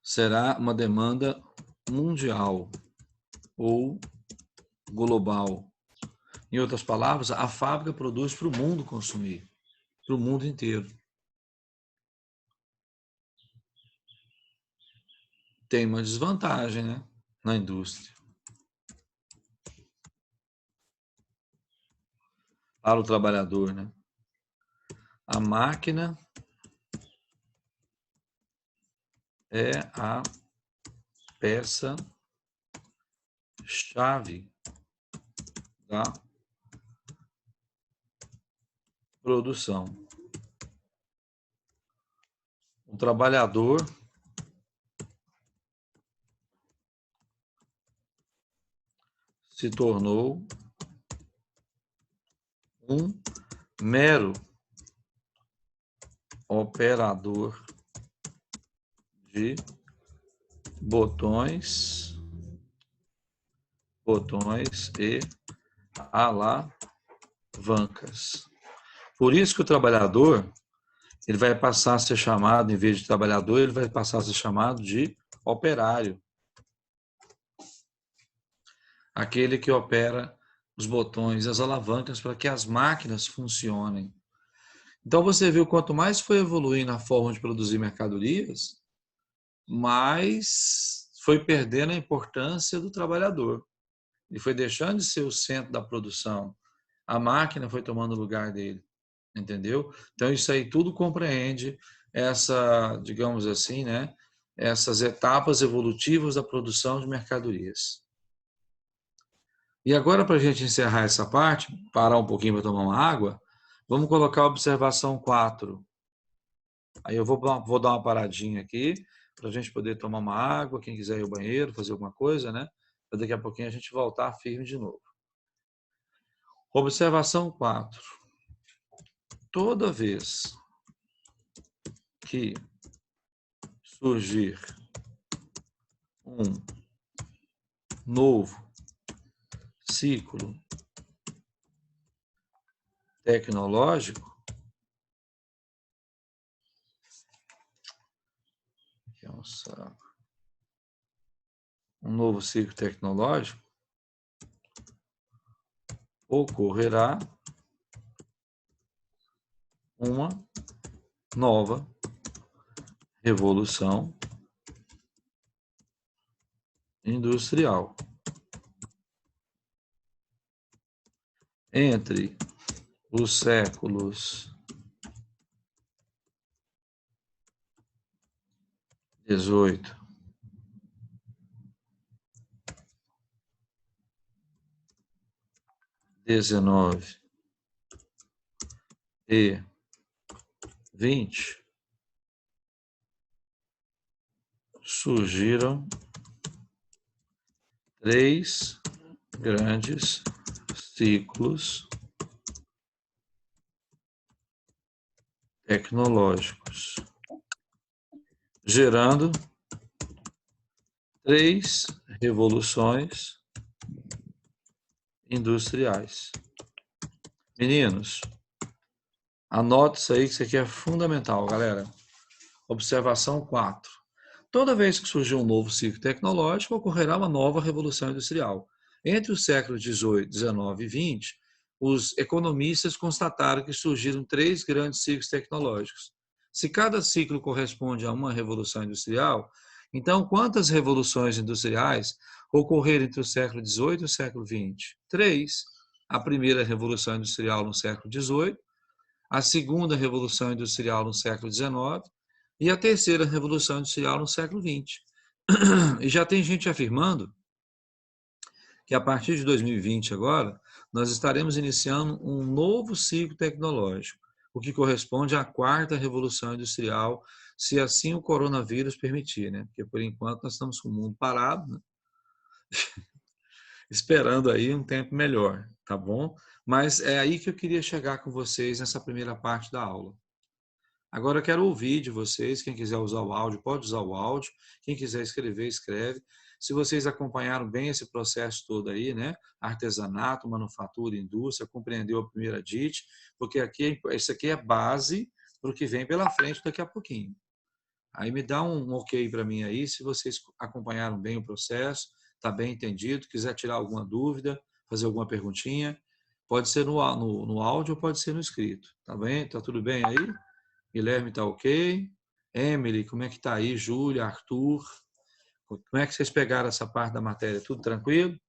será uma demanda mundial ou global. Em outras palavras, a fábrica produz para o mundo consumir, para o mundo inteiro. Tem uma desvantagem, né, na indústria. Para o trabalhador, né? A máquina é a peça-chave da produção. O trabalhador se tornou um mero operador de botões e alavancas. Por isso que o trabalhador, ele vai passar a ser chamado, em vez de trabalhador, ele vai passar a ser chamado de operário. Aquele que opera os botões e as alavancas para que as máquinas funcionem. Então você viu, quanto mais foi evoluindo a forma de produzir mercadorias, mais foi perdendo a importância do trabalhador. Ele foi deixando de ser o centro da produção. A máquina foi tomando o lugar dele. Entendeu? Então isso aí tudo compreende digamos assim, né, essas etapas evolutivas da produção de mercadorias. E agora, para a gente encerrar essa parte, parar um pouquinho para tomar uma água, vamos colocar a observação 4. Aí eu vou dar uma paradinha aqui, para a gente poder tomar uma água, quem quiser ir ao banheiro, fazer alguma coisa, né? Para daqui a pouquinho a gente voltar firme de novo. Observação 4. Toda vez que surgir um novo ciclo tecnológico, que é um novo ciclo tecnológico, ocorrerá uma nova revolução industrial. Entre os séculos 18 19 e 20, surgiram três grandes ciclos tecnológicos, gerando três revoluções industriais. Meninos, anote isso aí, que isso aqui é fundamental, galera. Observação 4. Toda vez que surgir um novo ciclo tecnológico, ocorrerá uma nova revolução industrial. Entre os séculos 18, 19 e 20, os economistas constataram que surgiram três grandes ciclos tecnológicos. Se cada ciclo corresponde a uma revolução industrial, então quantas revoluções industriais ocorreram entre o século 18 e o século 20? Três. A primeira revolução industrial no século 18, a segunda revolução industrial no século 19 e a terceira revolução industrial no século 20. E já tem gente afirmando que a partir de 2020 agora, nós estaremos iniciando um novo ciclo tecnológico, o que corresponde à quarta revolução industrial, se assim o coronavírus permitir, né? Porque por enquanto nós estamos com o mundo parado, né? Esperando aí um tempo melhor, tá bom? Mas é aí que eu queria chegar com vocês nessa primeira parte da aula. Agora eu quero ouvir de vocês, quem quiser usar o áudio, pode usar o áudio, quem quiser escrever, escreve. Se vocês acompanharam bem esse processo todo aí, né? Artesanato, manufatura, indústria, compreendeu a primeira DIT, porque aqui, isso aqui é base para o que vem pela frente daqui a pouquinho. Aí me dá um ok para mim aí, se vocês acompanharam bem o processo, está bem entendido, quiser tirar alguma dúvida, fazer alguma perguntinha, pode ser no áudio ou pode ser no escrito, tá bem? Tá tudo bem aí? Guilherme tá ok? Emily, como é que tá aí? Júlia, Arthur, como é que vocês pegaram essa parte da matéria? Tudo tranquilo?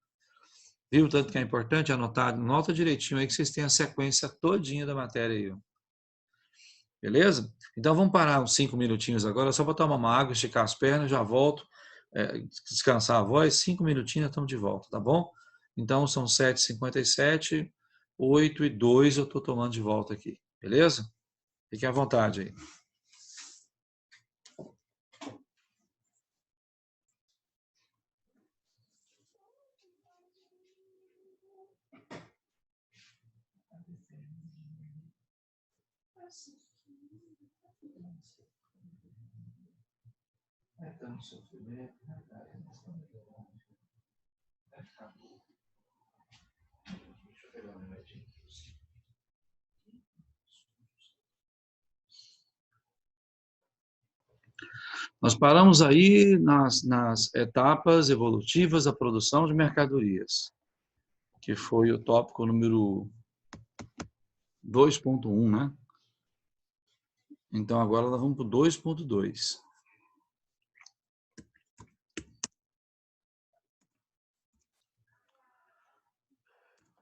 Viu tanto que é importante anotar? Nota direitinho aí que vocês têm a sequência todinha da matéria aí. Beleza? Então vamos parar uns 5 minutinhos agora, só para tomar uma água, esticar as pernas, já volto, descansar a voz, 5 minutinhos estamos de volta, tá bom? Então são 7h57, 8h02 eu estou tomando de volta aqui, beleza? Fiquem à vontade aí. Nós paramos aí nas etapas evolutivas da produção de mercadorias, que foi o tópico número 2.1, né? Então agora nós vamos para o 2.2.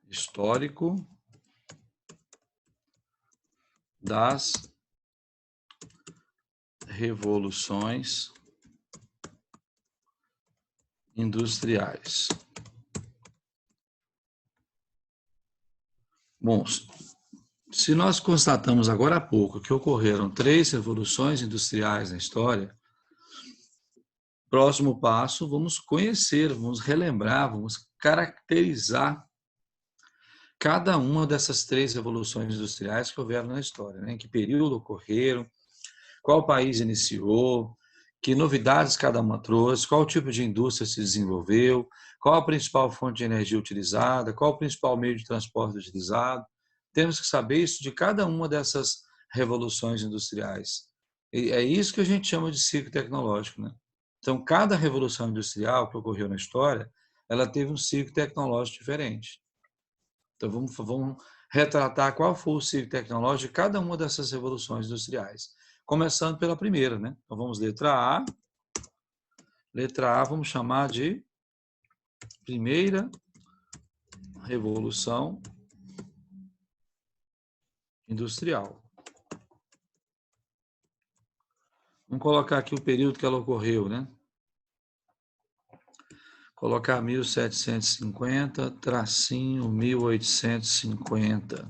Histórico das revoluções industriais. Bom, se nós constatamos agora há pouco que ocorreram 3 revoluções industriais na história, próximo passo, vamos conhecer, vamos relembrar, vamos caracterizar cada uma dessas 3 revoluções industriais que houveram na história, né? Em que período ocorreram, qual país iniciou, que novidades cada uma trouxe, qual tipo de indústria se desenvolveu, qual a principal fonte de energia utilizada, qual o principal meio de transporte utilizado. Temos que saber isso de cada uma dessas revoluções industriais. E é isso que a gente chama de ciclo tecnológico, né? Então, cada revolução industrial que ocorreu na história, ela teve um ciclo tecnológico diferente. Então, vamos retratar qual foi o ciclo tecnológico de cada uma dessas revoluções industriais. Começando pela primeira, né? Então, vamos letra A. Letra A, vamos chamar de primeira revolução industrial. Vamos colocar aqui o período que ela ocorreu, né? Colocar 1750, tracinho 1850.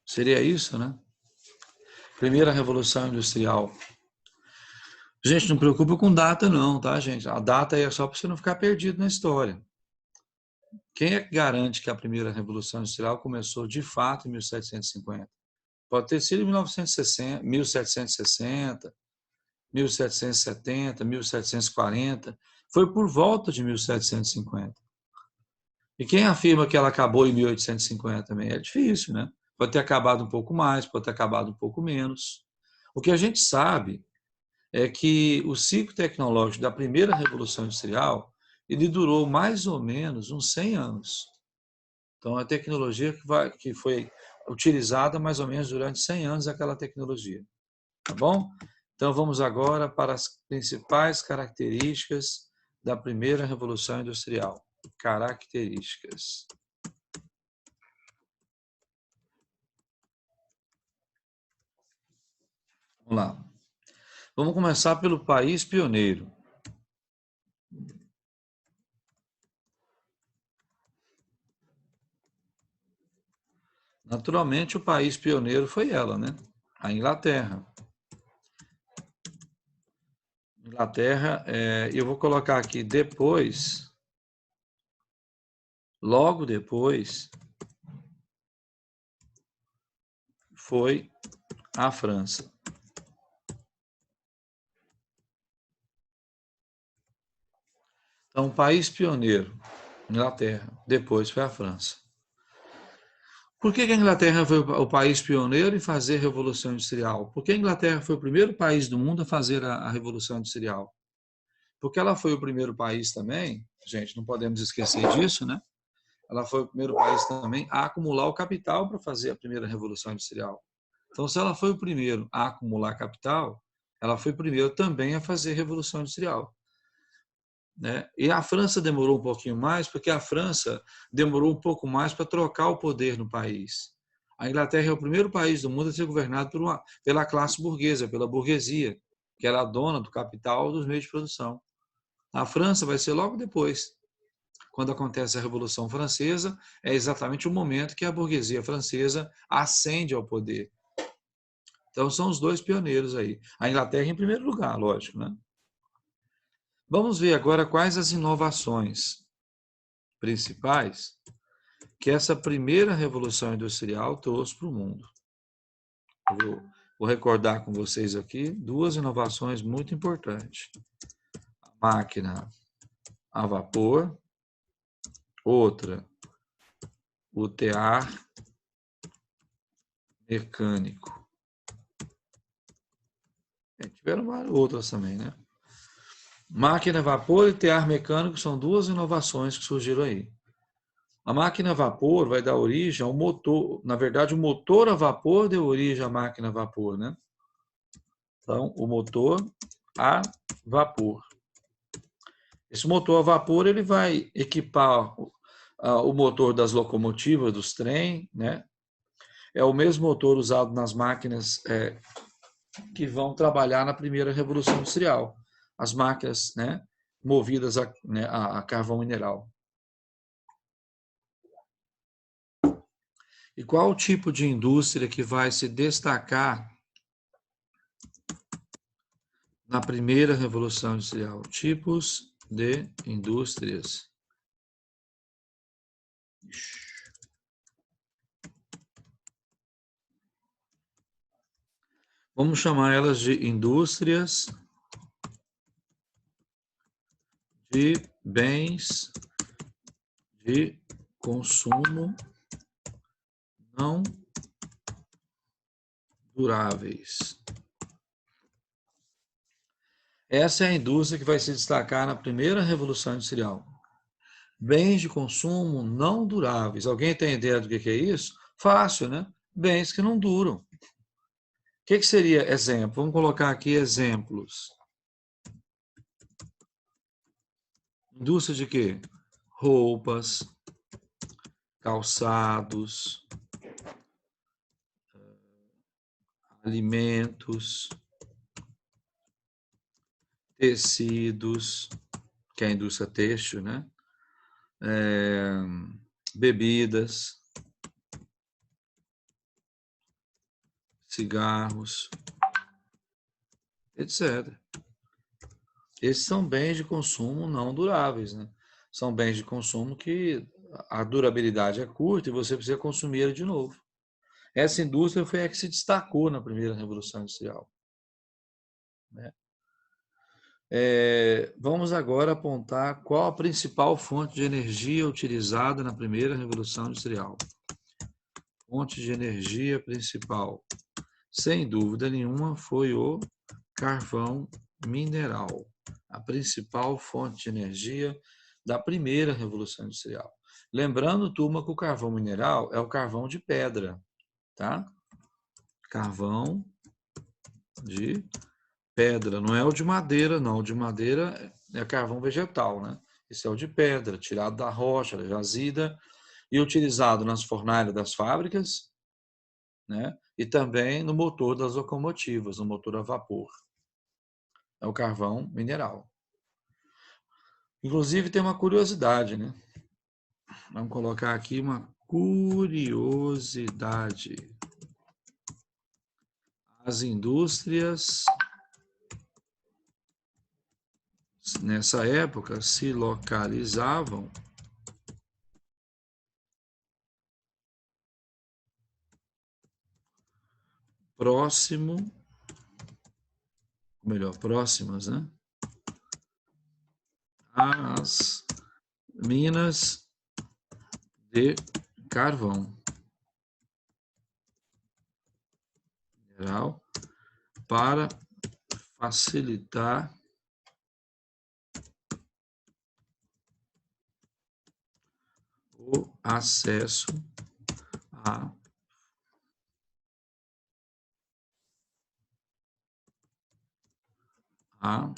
Seria isso, né? Primeira Revolução Industrial. Gente, não preocupa com data não, tá, gente? A data aí é só para você não ficar perdido na história. Quem é que garante que a primeira Revolução Industrial começou de fato em 1750? Pode ter sido em 1960, 1760, 1770, 1740. Foi por volta de 1750. E quem afirma que ela acabou em 1850 também? É difícil, né? Pode ter acabado um pouco mais, pode ter acabado um pouco menos. O que a gente sabe é que o ciclo tecnológico da primeira Revolução Industrial, ele durou mais ou menos uns 100 anos. Então, a tecnologia que foi utilizada mais ou menos durante 100 anos aquela tecnologia. Tá bom? Então, vamos agora para as principais características da primeira Revolução Industrial. Características. Vamos lá. Vamos começar pelo país pioneiro. Naturalmente, o país pioneiro foi ela, né? A Inglaterra. Inglaterra, eu vou colocar aqui depois, logo depois, foi a França. Então, país pioneiro, Inglaterra, depois foi a França. Por que a Inglaterra foi o país pioneiro em fazer a Revolução Industrial? Porque a Inglaterra foi o primeiro país do mundo a fazer a Revolução Industrial. Porque ela foi o primeiro país também, gente, não podemos esquecer disso, né? Ela foi o primeiro país também a acumular o capital para fazer a primeira Revolução Industrial. Então, se ela foi o primeiro a acumular capital, ela foi o primeiro também a fazer a Revolução Industrial. Né? E a França demorou um pouquinho mais, porque a França demorou um pouco mais para trocar o poder no país. A Inglaterra é o primeiro país do mundo a ser governado pela classe burguesa, pela burguesia, que era a dona do capital dos meios de produção. A França vai ser logo depois. Quando acontece a Revolução Francesa, é exatamente o momento que a burguesia francesa ascende ao poder. Então, são os dois pioneiros aí. A Inglaterra em primeiro lugar, lógico, né? Vamos ver agora quais as inovações principais que essa primeira revolução industrial trouxe para o mundo. Vou recordar com vocês aqui duas inovações muito importantes. A máquina a vapor, outra, o tear mecânico. Tiveram outras também, né? Máquina a vapor e tear mecânico são duas inovações que surgiram aí. A máquina a vapor vai dar origem ao motor, na verdade o motor a vapor deu origem à máquina a vapor, né? Então, o motor a vapor. Esse motor a vapor ele vai equipar o motor das locomotivas, dos trens, né? É o mesmo motor usado nas máquinas que vão trabalhar na primeira revolução industrial. As máquinas, né, movidas a carvão mineral. E qual o tipo de indústria que vai se destacar na primeira revolução industrial? Tipos de indústrias. Vamos chamar elas de indústrias de bens de consumo não duráveis. Essa é a indústria que vai se destacar na primeira Revolução Industrial. Bens de consumo não duráveis. Alguém tem ideia do que é isso? Fácil, né? Bens que não duram. O que seria exemplo? Vamos colocar aqui exemplos. Indústria de quê? Roupas, calçados, alimentos, tecidos, que é a indústria têxtil, né? Bebidas, cigarros, etc. Esses são bens de consumo não duráveis, né? São bens de consumo que a durabilidade é curta e você precisa consumir ele de novo. Essa indústria foi a que se destacou na primeira Revolução Industrial, né? Vamos agora apontar qual a principal fonte de energia utilizada na primeira Revolução Industrial. Fonte de energia principal, sem dúvida nenhuma, foi o carvão mineral, a principal fonte de energia da primeira Revolução Industrial. Lembrando, turma, que o carvão mineral é o carvão de pedra, tá? Carvão de pedra, não é o de madeira, não. O de madeira é carvão vegetal, né? Esse é o de pedra, tirado da rocha, jazida e utilizado nas fornalhas das fábricas, né? E também no motor das locomotivas, no motor a vapor. É o carvão mineral. Inclusive tem uma curiosidade, né? Vamos colocar aqui uma curiosidade. As indústrias nessa época se localizavam próximas, né? Às minas de carvão mineral para facilitar o acesso à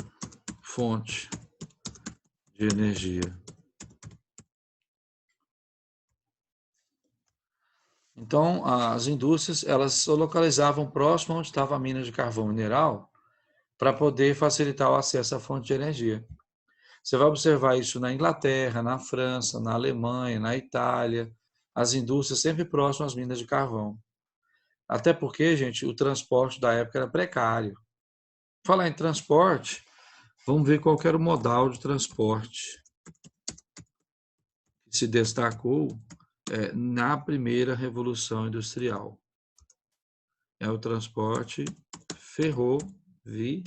fonte de energia. Então, as indústrias, elas se localizavam próximo onde estava a mina de carvão mineral para poder facilitar o acesso à fonte de energia. Você vai observar isso na Inglaterra, na França, na Alemanha, na Itália, as indústrias sempre próximas às minas de carvão. Até porque, gente, o transporte da época era precário. Falar em transporte, vamos ver qual era o modal de transporte que se destacou na primeira Revolução Industrial. É o transporte ferroviário.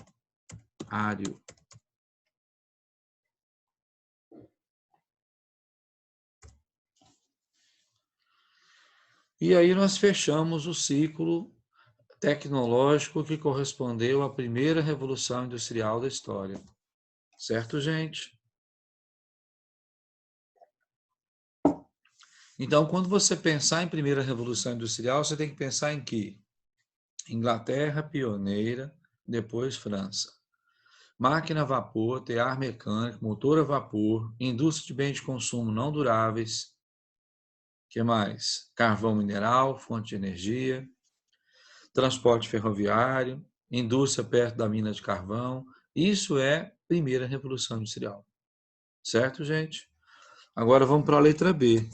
E aí nós fechamos o ciclo tecnológico que correspondeu à primeira Revolução Industrial da história. Certo, gente? Então, quando você pensar em primeira Revolução Industrial, você tem que pensar em quê? Inglaterra pioneira, depois França. Máquina a vapor, tear mecânico, motor a vapor, indústria de bens de consumo não duráveis. O que mais? Carvão mineral, fonte de energia, transporte ferroviário, indústria perto da mina de carvão. Isso é primeira Revolução Industrial. Certo, gente? Agora vamos para a letra B.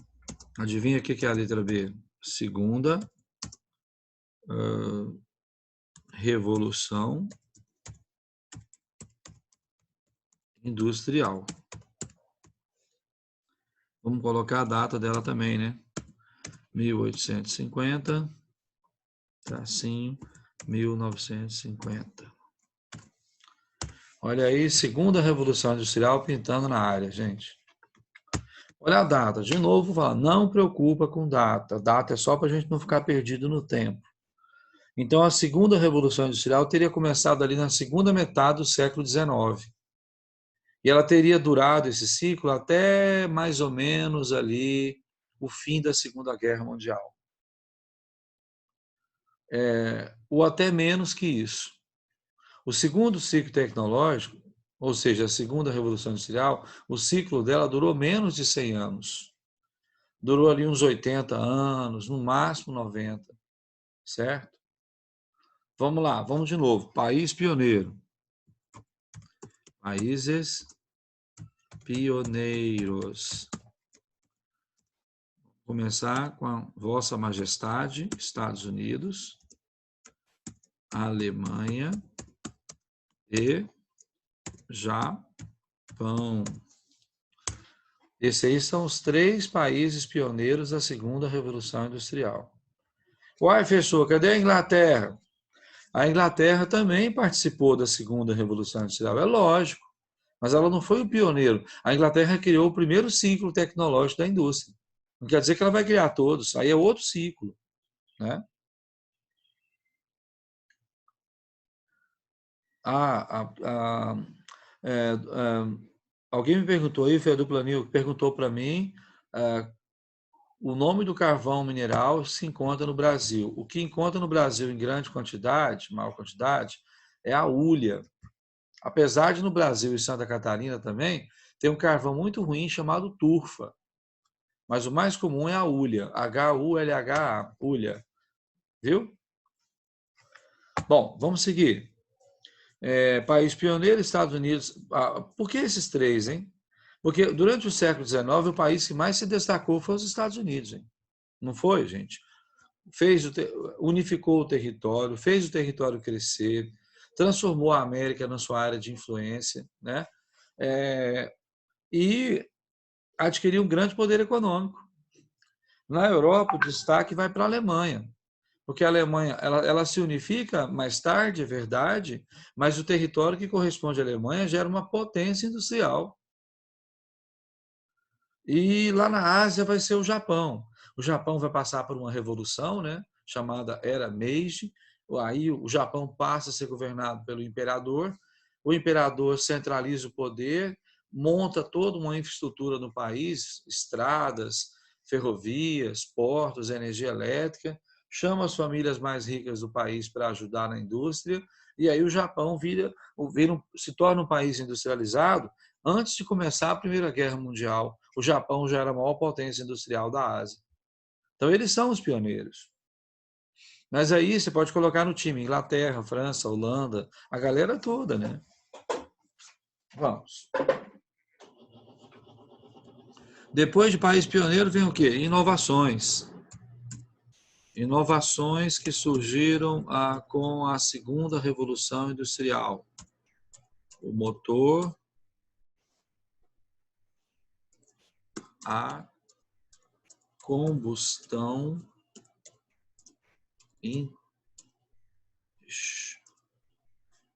Adivinha o que é a letra B? Segunda Revolução Industrial. Vamos colocar a data dela também, né? 1850, tracinho, 1950. Olha aí, segunda Revolução Industrial pintando na área, gente. Olha a data. De novo, fala, não preocupa com data. Data é só para a gente não ficar perdido no tempo. Então, a segunda Revolução Industrial teria começado ali na segunda metade do século XIX. E ela teria durado esse ciclo até mais ou menos ali o fim da Segunda Guerra Mundial. Ou até menos que isso. O segundo ciclo tecnológico, ou seja, a segunda Revolução Industrial, o ciclo dela durou menos de 100 anos. Durou ali uns 80 anos, no máximo 90, certo? Vamos lá, vamos de novo. País pioneiro. Países pioneiros. Vou começar com a Vossa Majestade, Estados Unidos, Alemanha e Japão. Esses aí são os 3 países pioneiros da segunda Revolução Industrial. Uai, professor, cadê a Inglaterra? A Inglaterra também participou da segunda Revolução Industrial, é lógico, mas ela não foi o pioneiro. A Inglaterra criou o primeiro ciclo tecnológico da indústria. Não quer dizer que ela vai criar todos, aí é outro ciclo, né? É, alguém me perguntou aí, foi a Dupla Nil, perguntou para mim, o nome do carvão mineral se encontra no Brasil. O que encontra no Brasil em grande quantidade, maior quantidade, é a hulha. Apesar de no Brasil e Santa Catarina também, tem um carvão muito ruim chamado turfa. Mas o mais comum é a hulha, H-U-L-H-A, hulha. Viu? Bom, vamos seguir. País pioneiro, Estados Unidos. Por que esses 3, hein? Porque durante o século XIX, o país que mais se destacou foi os Estados Unidos, hein? Não foi, gente? Unificou o território, fez o território crescer, transformou a América na sua área de influência, né? E adquiriu um grande poder econômico. Na Europa, o destaque vai para a Alemanha, porque a Alemanha ela se unifica mais tarde, é verdade, mas o território que corresponde à Alemanha gera uma potência industrial. E lá na Ásia vai ser o Japão. O Japão vai passar por uma revolução, né, chamada Era Meiji. Aí o Japão passa a ser governado pelo imperador. O imperador centraliza o poder, monta toda uma infraestrutura no país, estradas, ferrovias, portos, energia elétrica, chama as famílias mais ricas do país para ajudar na indústria, e aí o Japão se torna um país industrializado antes de começar a Primeira Guerra Mundial. O Japão já era a maior potência industrial da Ásia. Então, eles são os pioneiros. Mas aí você pode colocar no time Inglaterra, França, Holanda, a galera toda, né? Vamos. Depois de país pioneiro vem o quê? Inovações. Inovações que surgiram com a segunda Revolução Industrial. O motor a combustão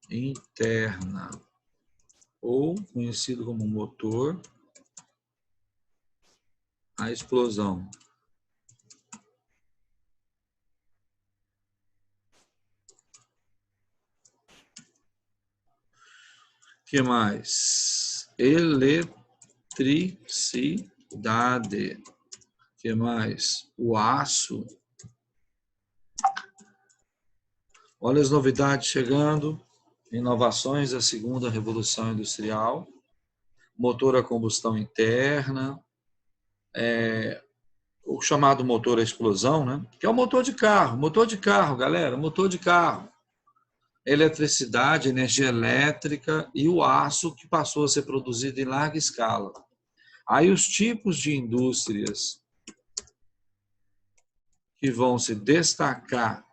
interna, ou conhecido como motor a explosão. O que mais? Eletricidade. O que mais? O aço. Olha as novidades chegando. Inovações da segunda Revolução Industrial. Motor a combustão interna. O chamado motor a explosão, né? Que é o motor de carro. Motor de carro, galera. Motor de carro. Eletricidade, energia elétrica e o aço que passou a ser produzido em larga escala. Aí os tipos de indústrias que vão se destacar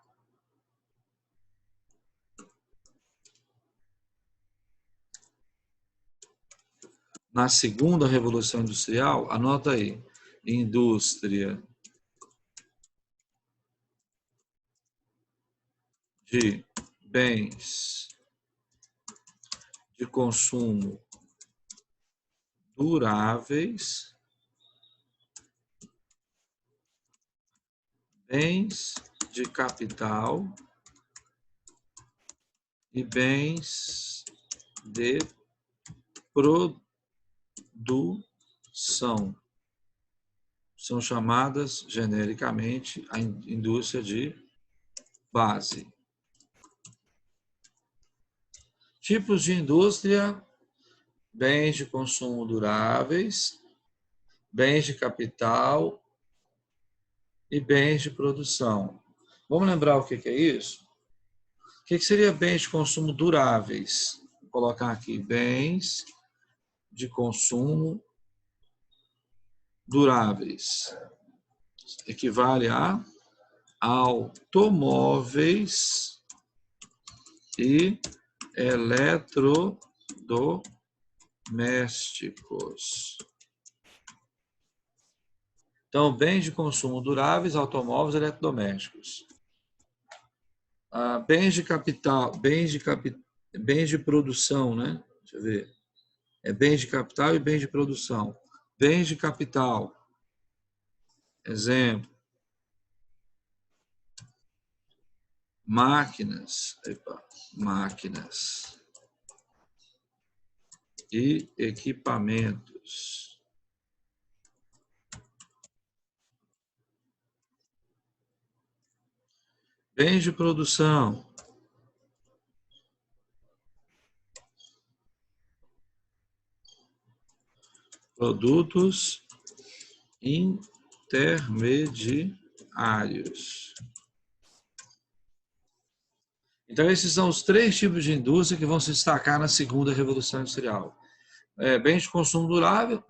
na segunda Revolução Industrial, anota aí, indústria de bens de consumo duráveis, bens de capital e bens de produção. São chamadas genericamente a indústria de base. Tipos de indústria: bens de consumo duráveis, bens de capital e bens de produção. Vamos lembrar o que é isso? O que seria bens de consumo duráveis? Vou colocar aqui bens de consumo duráveis. Equivale a automóveis e eletrodomésticos. Então, bens de consumo duráveis, automóveis e eletrodomésticos. Bens de capital, bens de produção, né? Deixa eu ver. Bens de capital e bens de produção. Bens de capital. Exemplo. Máquinas e equipamentos. Bens de produção. Produtos intermediários. Então, esses são os 3 tipos de indústria que vão se destacar na segunda Revolução Industrial. Bens de consumo durável,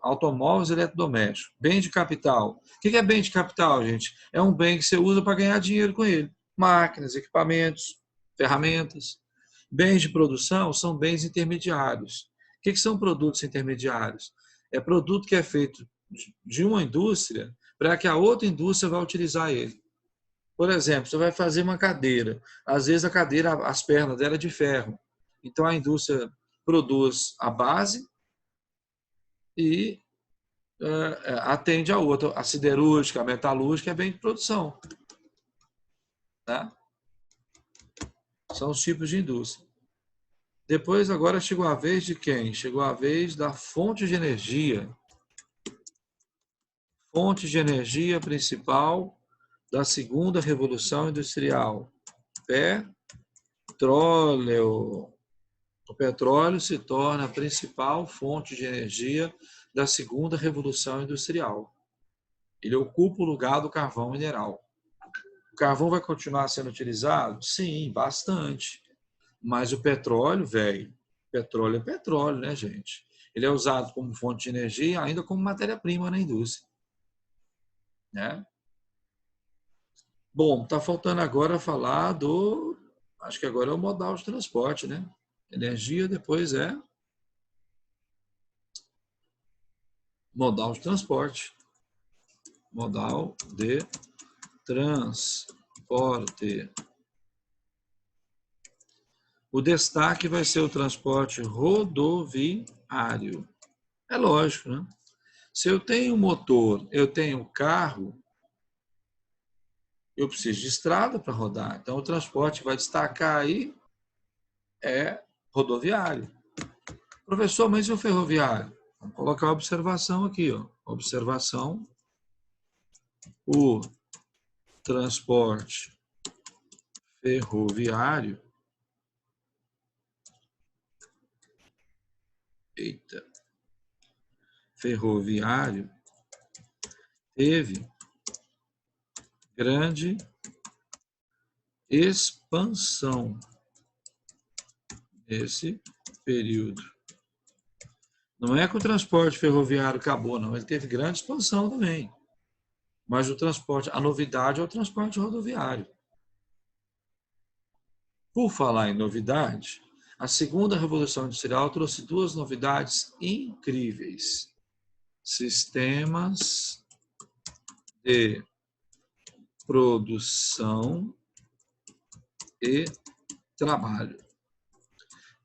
automóveis e eletrodomésticos. Bem de capital. O que é bem de capital, gente? É um bem que você usa para ganhar dinheiro com ele. Máquinas, equipamentos, ferramentas. Bens de produção são bens intermediários. O que são produtos intermediários? É produto que é feito de uma indústria para que a outra indústria vá utilizar ele. Por exemplo, você vai fazer uma cadeira. Às vezes a cadeira, as pernas dela é de ferro. Então a indústria produz a base e atende a outra. A siderúrgica, a metalúrgica é bem de produção. Né? São os tipos de indústria. Depois, agora chegou a vez de quem? Chegou a vez da fonte de energia. Fonte de energia principal da segunda Revolução Industrial. Petróleo. O petróleo se torna a principal fonte de energia da segunda Revolução Industrial. Ele ocupa o lugar do carvão mineral. O carvão vai continuar sendo utilizado? Sim, bastante. Mas o petróleo, velho, petróleo é petróleo, né, gente? Ele é usado como fonte de energia e ainda como matéria-prima na indústria. Né? Bom, está faltando agora falar do... Acho que agora é o modal de transporte, né? Energia, depois é modal de transporte. Modal de transporte. O destaque vai ser o transporte rodoviário. É lógico, né? Se eu tenho motor, eu tenho carro, eu preciso de estrada para rodar. Então, o transporte que vai destacar aí é rodoviário. Professor, mas e o ferroviário? Vamos colocar a observação aqui, ó. Observação. O transporte ferroviário. Ferroviário teve grande expansão nesse período. Não é que o transporte ferroviário acabou, não. Ele teve grande expansão também. Mas o transporte, a novidade é o transporte rodoviário. Por falar em novidade, a segunda Revolução Industrial trouxe 2 novidades incríveis. Sistemas de produção e trabalho.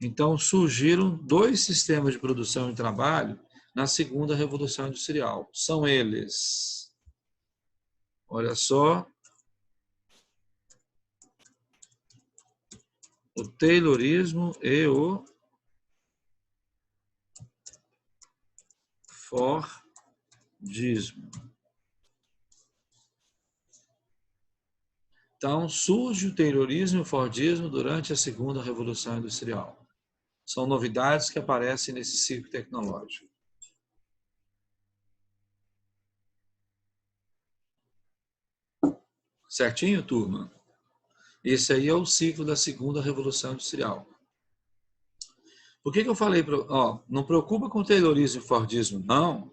Então, surgiram dois sistemas de produção e trabalho na segunda Revolução Industrial. São eles, olha só, o Taylorismo e o Fordismo. Então, surge o Taylorismo e o Fordismo durante a segunda Revolução Industrial. São novidades que aparecem nesse ciclo tecnológico. Certinho, turma? Esse aí é o ciclo da segunda Revolução Industrial. Por que eu falei, não preocupa com o Taylorismo e Fordismo, não,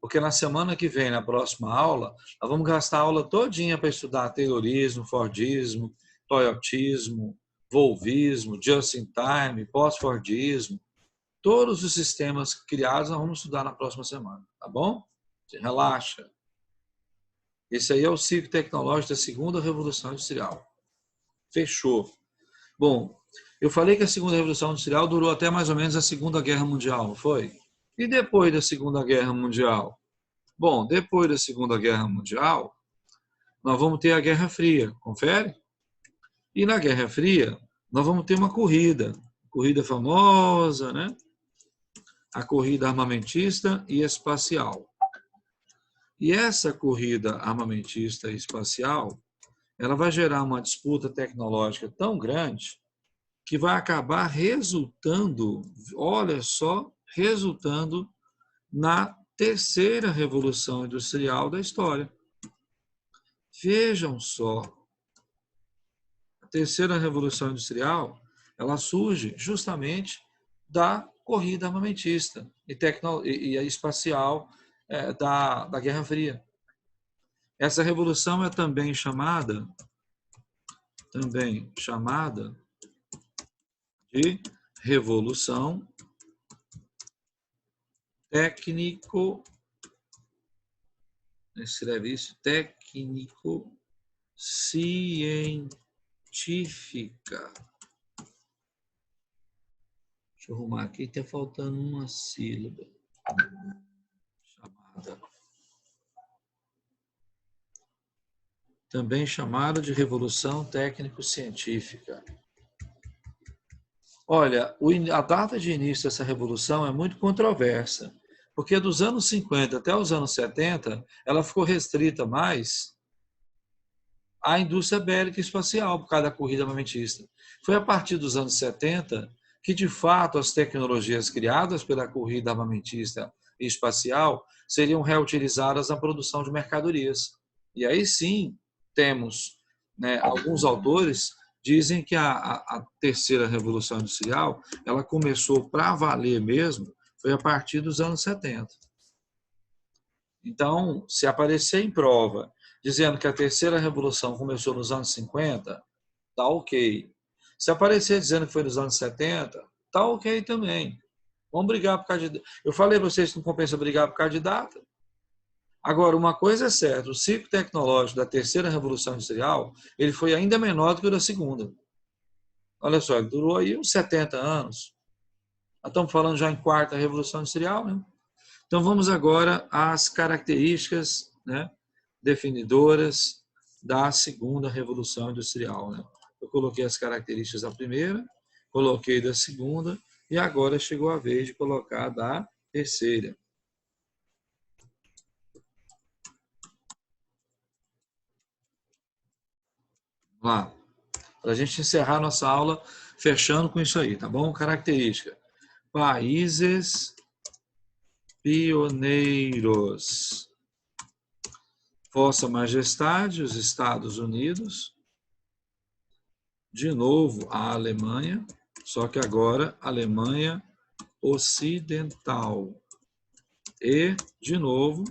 porque na semana que vem, na próxima aula, nós vamos gastar a aula todinha para estudar Taylorismo, Fordismo, Toyotismo, Volvismo, Just-in-Time, Pós-Fordismo. Todos os sistemas criados nós vamos estudar na próxima semana, tá bom? Você relaxa. Esse aí é o ciclo tecnológico da segunda Revolução Industrial. Fechou. Bom, eu falei que a segunda Revolução Industrial durou até mais ou menos a Segunda Guerra Mundial, não foi? E depois da Segunda Guerra Mundial? Bom, depois da Segunda Guerra Mundial, nós vamos ter a Guerra Fria, confere? E na Guerra Fria, nós vamos ter uma corrida famosa, né? A corrida armamentista e espacial. E essa corrida armamentista e espacial, ela vai gerar uma disputa tecnológica tão grande que vai acabar resultando, olha só, resultando na terceira revolução industrial da história. Vejam só, a terceira revolução industrial, ela surge justamente da corrida armamentista e a espacial da Guerra Fria. Essa revolução é também chamada de revolução técnico-científica. Deixa eu arrumar aqui, está faltando uma sílaba. Também chamada de revolução técnico-científica. Olha, a data de início dessa revolução é muito controversa, porque dos anos 50 até os anos 70, ela ficou restrita mais à indústria bélica e espacial, por causa da corrida armamentista. Foi a partir dos anos 70 que, de fato, as tecnologias criadas pela corrida armamentista e espacial seriam reutilizadas na produção de mercadorias. E aí sim, temos, né, alguns autores dizem que a terceira revolução industrial, ela começou para valer mesmo, foi a partir dos anos 70. Então, se aparecer em prova dizendo que a terceira revolução começou nos anos 50, tá ok. Se aparecer dizendo que foi nos anos 70, tá ok também. Vamos brigar por causa de... Eu falei para vocês que não compensa brigar por causa de data. Agora, uma coisa é certa, o ciclo tecnológico da terceira revolução industrial, ele foi ainda menor do que o da segunda. Olha só, ele durou aí uns 70 anos. Nós estamos falando já em quarta revolução industrial, né? Então, vamos agora às características, né, definidoras da segunda revolução industrial, né? Eu coloquei as características da primeira, coloquei da segunda, e agora chegou a vez de colocar da terceira. Vamos lá. Para a gente encerrar nossa aula fechando com isso aí, tá bom? Característica. Países pioneiros. Vossa Majestade, os Estados Unidos. De novo, a Alemanha, só que agora Alemanha Ocidental. E, de novo,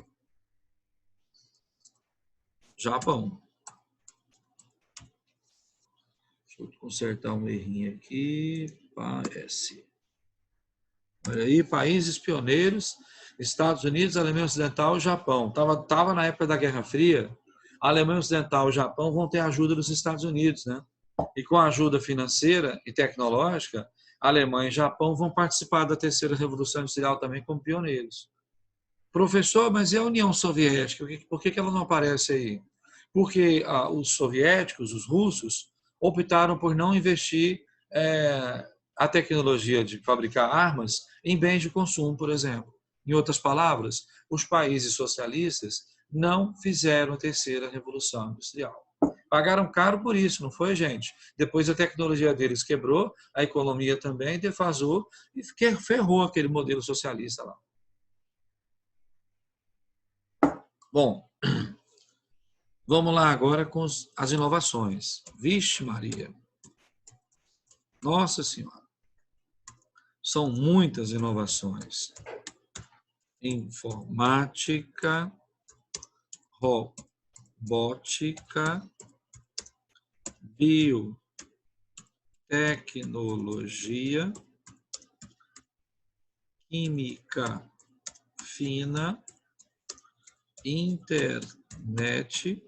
Japão. Deixa eu consertar um errinho aqui. Parece. Olha aí, países pioneiros, Estados Unidos, Alemanha Ocidental e Japão. Tava na época da Guerra Fria, a Alemanha Ocidental e o Japão vão ter a ajuda dos Estados Unidos, né? E com a ajuda financeira e tecnológica, a Alemanha e Japão vão participar da terceira revolução industrial também como pioneiros. Professor, mas e a União Soviética? Por que ela não aparece aí? Porque os soviéticos, os russos, optaram por não investir a tecnologia de fabricar armas em bens de consumo, por exemplo. Em outras palavras, os países socialistas não fizeram a terceira revolução industrial. Pagaram caro por isso, não foi, gente? Depois a tecnologia deles quebrou, a economia também defasou e ferrou aquele modelo socialista lá. Bom, vamos lá agora com as inovações. Vixe Maria. Nossa Senhora. São muitas inovações. Informática, robótica, biotecnologia, química fina, internet,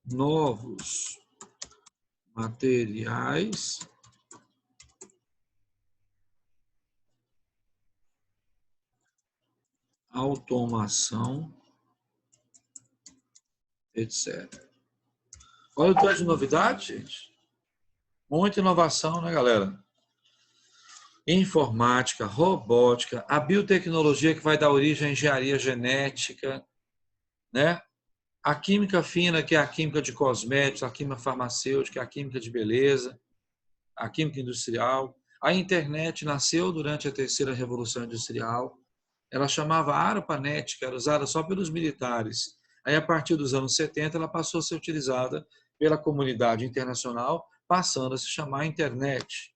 novos materiais, automação, etc. Olha o tanto de novidade, gente. Muita inovação, né, galera? Informática, robótica, a biotecnologia que vai dar origem à engenharia genética, né? A química fina, que é a química de cosméticos, a química farmacêutica, a química de beleza, a química industrial. A internet nasceu durante a terceira revolução industrial. Ela chamava ARPANET, que era usada só pelos militares. Aí, a partir dos anos 70, ela passou a ser utilizada pela comunidade internacional, passando a se chamar internet.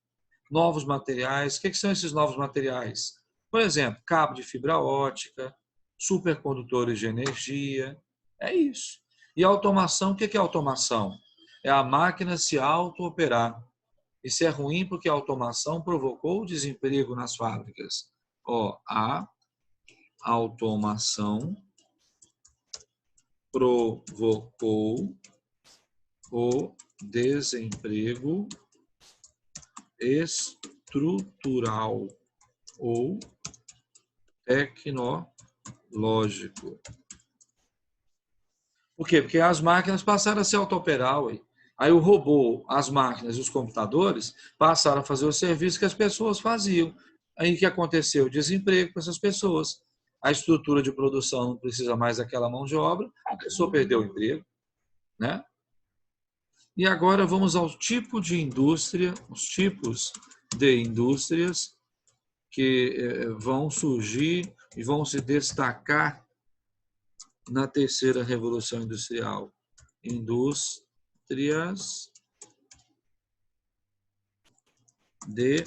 Novos materiais. O que são esses novos materiais? Por exemplo, cabo de fibra ótica, supercondutores de energia. É isso. E a automação, o que é automação? É a máquina se auto-operar. Isso é ruim porque a automação provocou o desemprego nas fábricas. A automação provocou o desemprego estrutural ou tecnológico. Por quê? Porque as máquinas passaram a se auto-operar. Aí o robô, as máquinas e os computadores passaram a fazer o serviço que as pessoas faziam. Aí o que aconteceu? Desemprego para essas pessoas. A estrutura de produção não precisa mais daquela mão de obra, a pessoa perdeu o emprego, né? E agora vamos ao tipo de indústria, os tipos de indústrias que vão surgir e vão se destacar na terceira revolução industrial. Indústrias de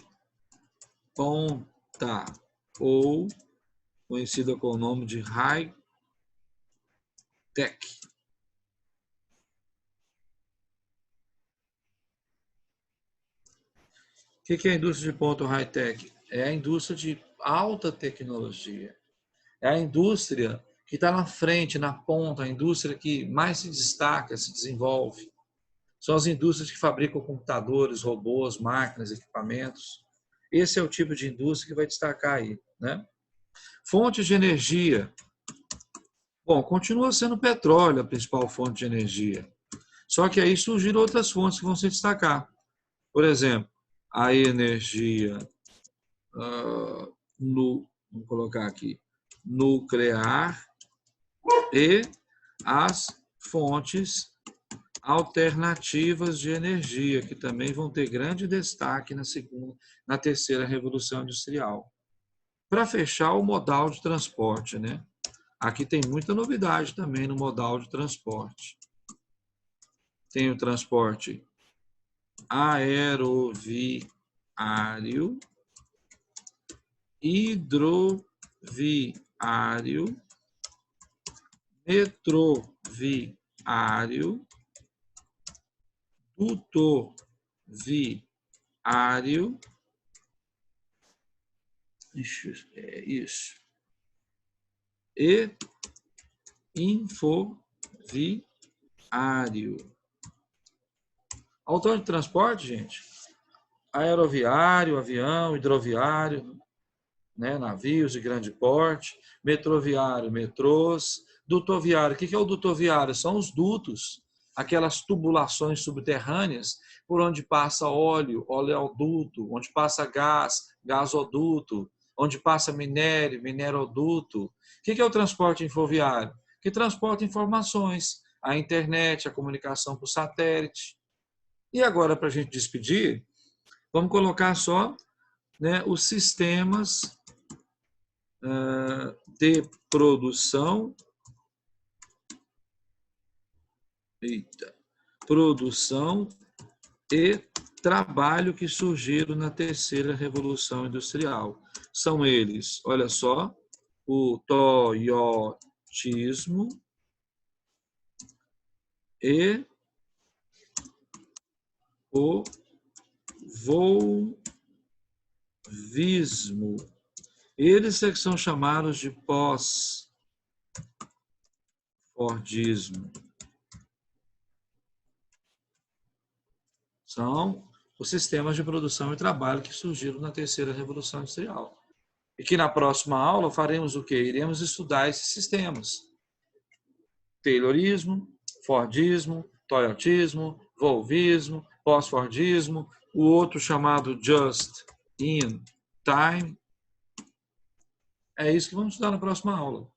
ponta, ou conhecida com o nome de high-tech. O que é a indústria de ponta ou high-tech? É a indústria de alta tecnologia. É a indústria que está na frente, na ponta, a indústria que mais se destaca, se desenvolve. São as indústrias que fabricam computadores, robôs, máquinas, equipamentos. Esse é o tipo de indústria que vai destacar aí, né? Fontes de energia. Bom, continua sendo petróleo a principal fonte de energia. Só que aí surgiram outras fontes que vão se destacar. Por exemplo, a energia, vamos colocar aqui, nuclear e as fontes alternativas de energia, que também vão ter grande destaque na terceira revolução industrial. Para fechar, o modal de transporte, né? Aqui tem muita novidade também no modal de transporte. Tem o transporte aeroviário, hidroviário, metroviário, dutoviário, isso, e infoviário. Autor de transporte, gente, aeroviário, avião, hidroviário, né, navios de grande porte, metroviário, metrôs, dutoviário. O que é o dutoviário? São os dutos, aquelas tubulações subterrâneas por onde passa óleo, oleoduto, onde passa gás, gasoduto, onde passa minério, mineroduto. O que é o transporte infoviário? Que transporta informações, a internet, a comunicação por satélite. E agora, para a gente despedir, vamos colocar só, né, os sistemas de produção, produção e trabalho que surgiram na terceira revolução industrial. São eles, olha só, o toyotismo e o volvismo. Eles é que são chamados de pós-fordismo. São os sistemas de produção e trabalho que surgiram na terceira revolução industrial. E que na próxima aula faremos o quê? Iremos estudar esses sistemas. Taylorismo, Fordismo, Toyotismo, Volvismo, pós-Fordismo, o outro chamado Just in Time. É isso que vamos estudar na próxima aula.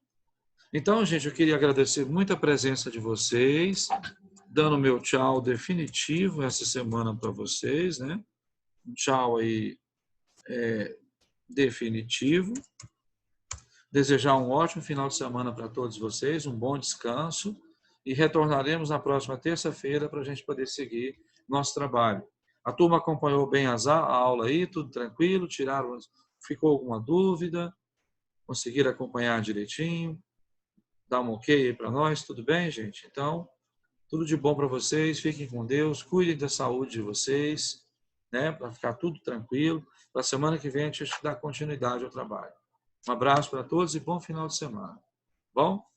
Então, gente, eu queria agradecer muito a presença de vocês, dando meu tchau definitivo essa semana para vocês, né? Um tchau aí definitivo. Desejar um ótimo final de semana para todos vocês, um bom descanso e retornaremos na próxima terça-feira para a gente poder seguir nosso trabalho. A turma acompanhou bem a aula aí, tudo tranquilo, ficou alguma dúvida, conseguiram acompanhar direitinho, dar um ok aí para nós, tudo bem, gente? Então, tudo de bom para vocês, fiquem com Deus, cuidem da saúde de vocês, né, para ficar tudo tranquilo. Para a semana que vem a gente dar continuidade ao trabalho. Um abraço para todos e bom final de semana. Bom?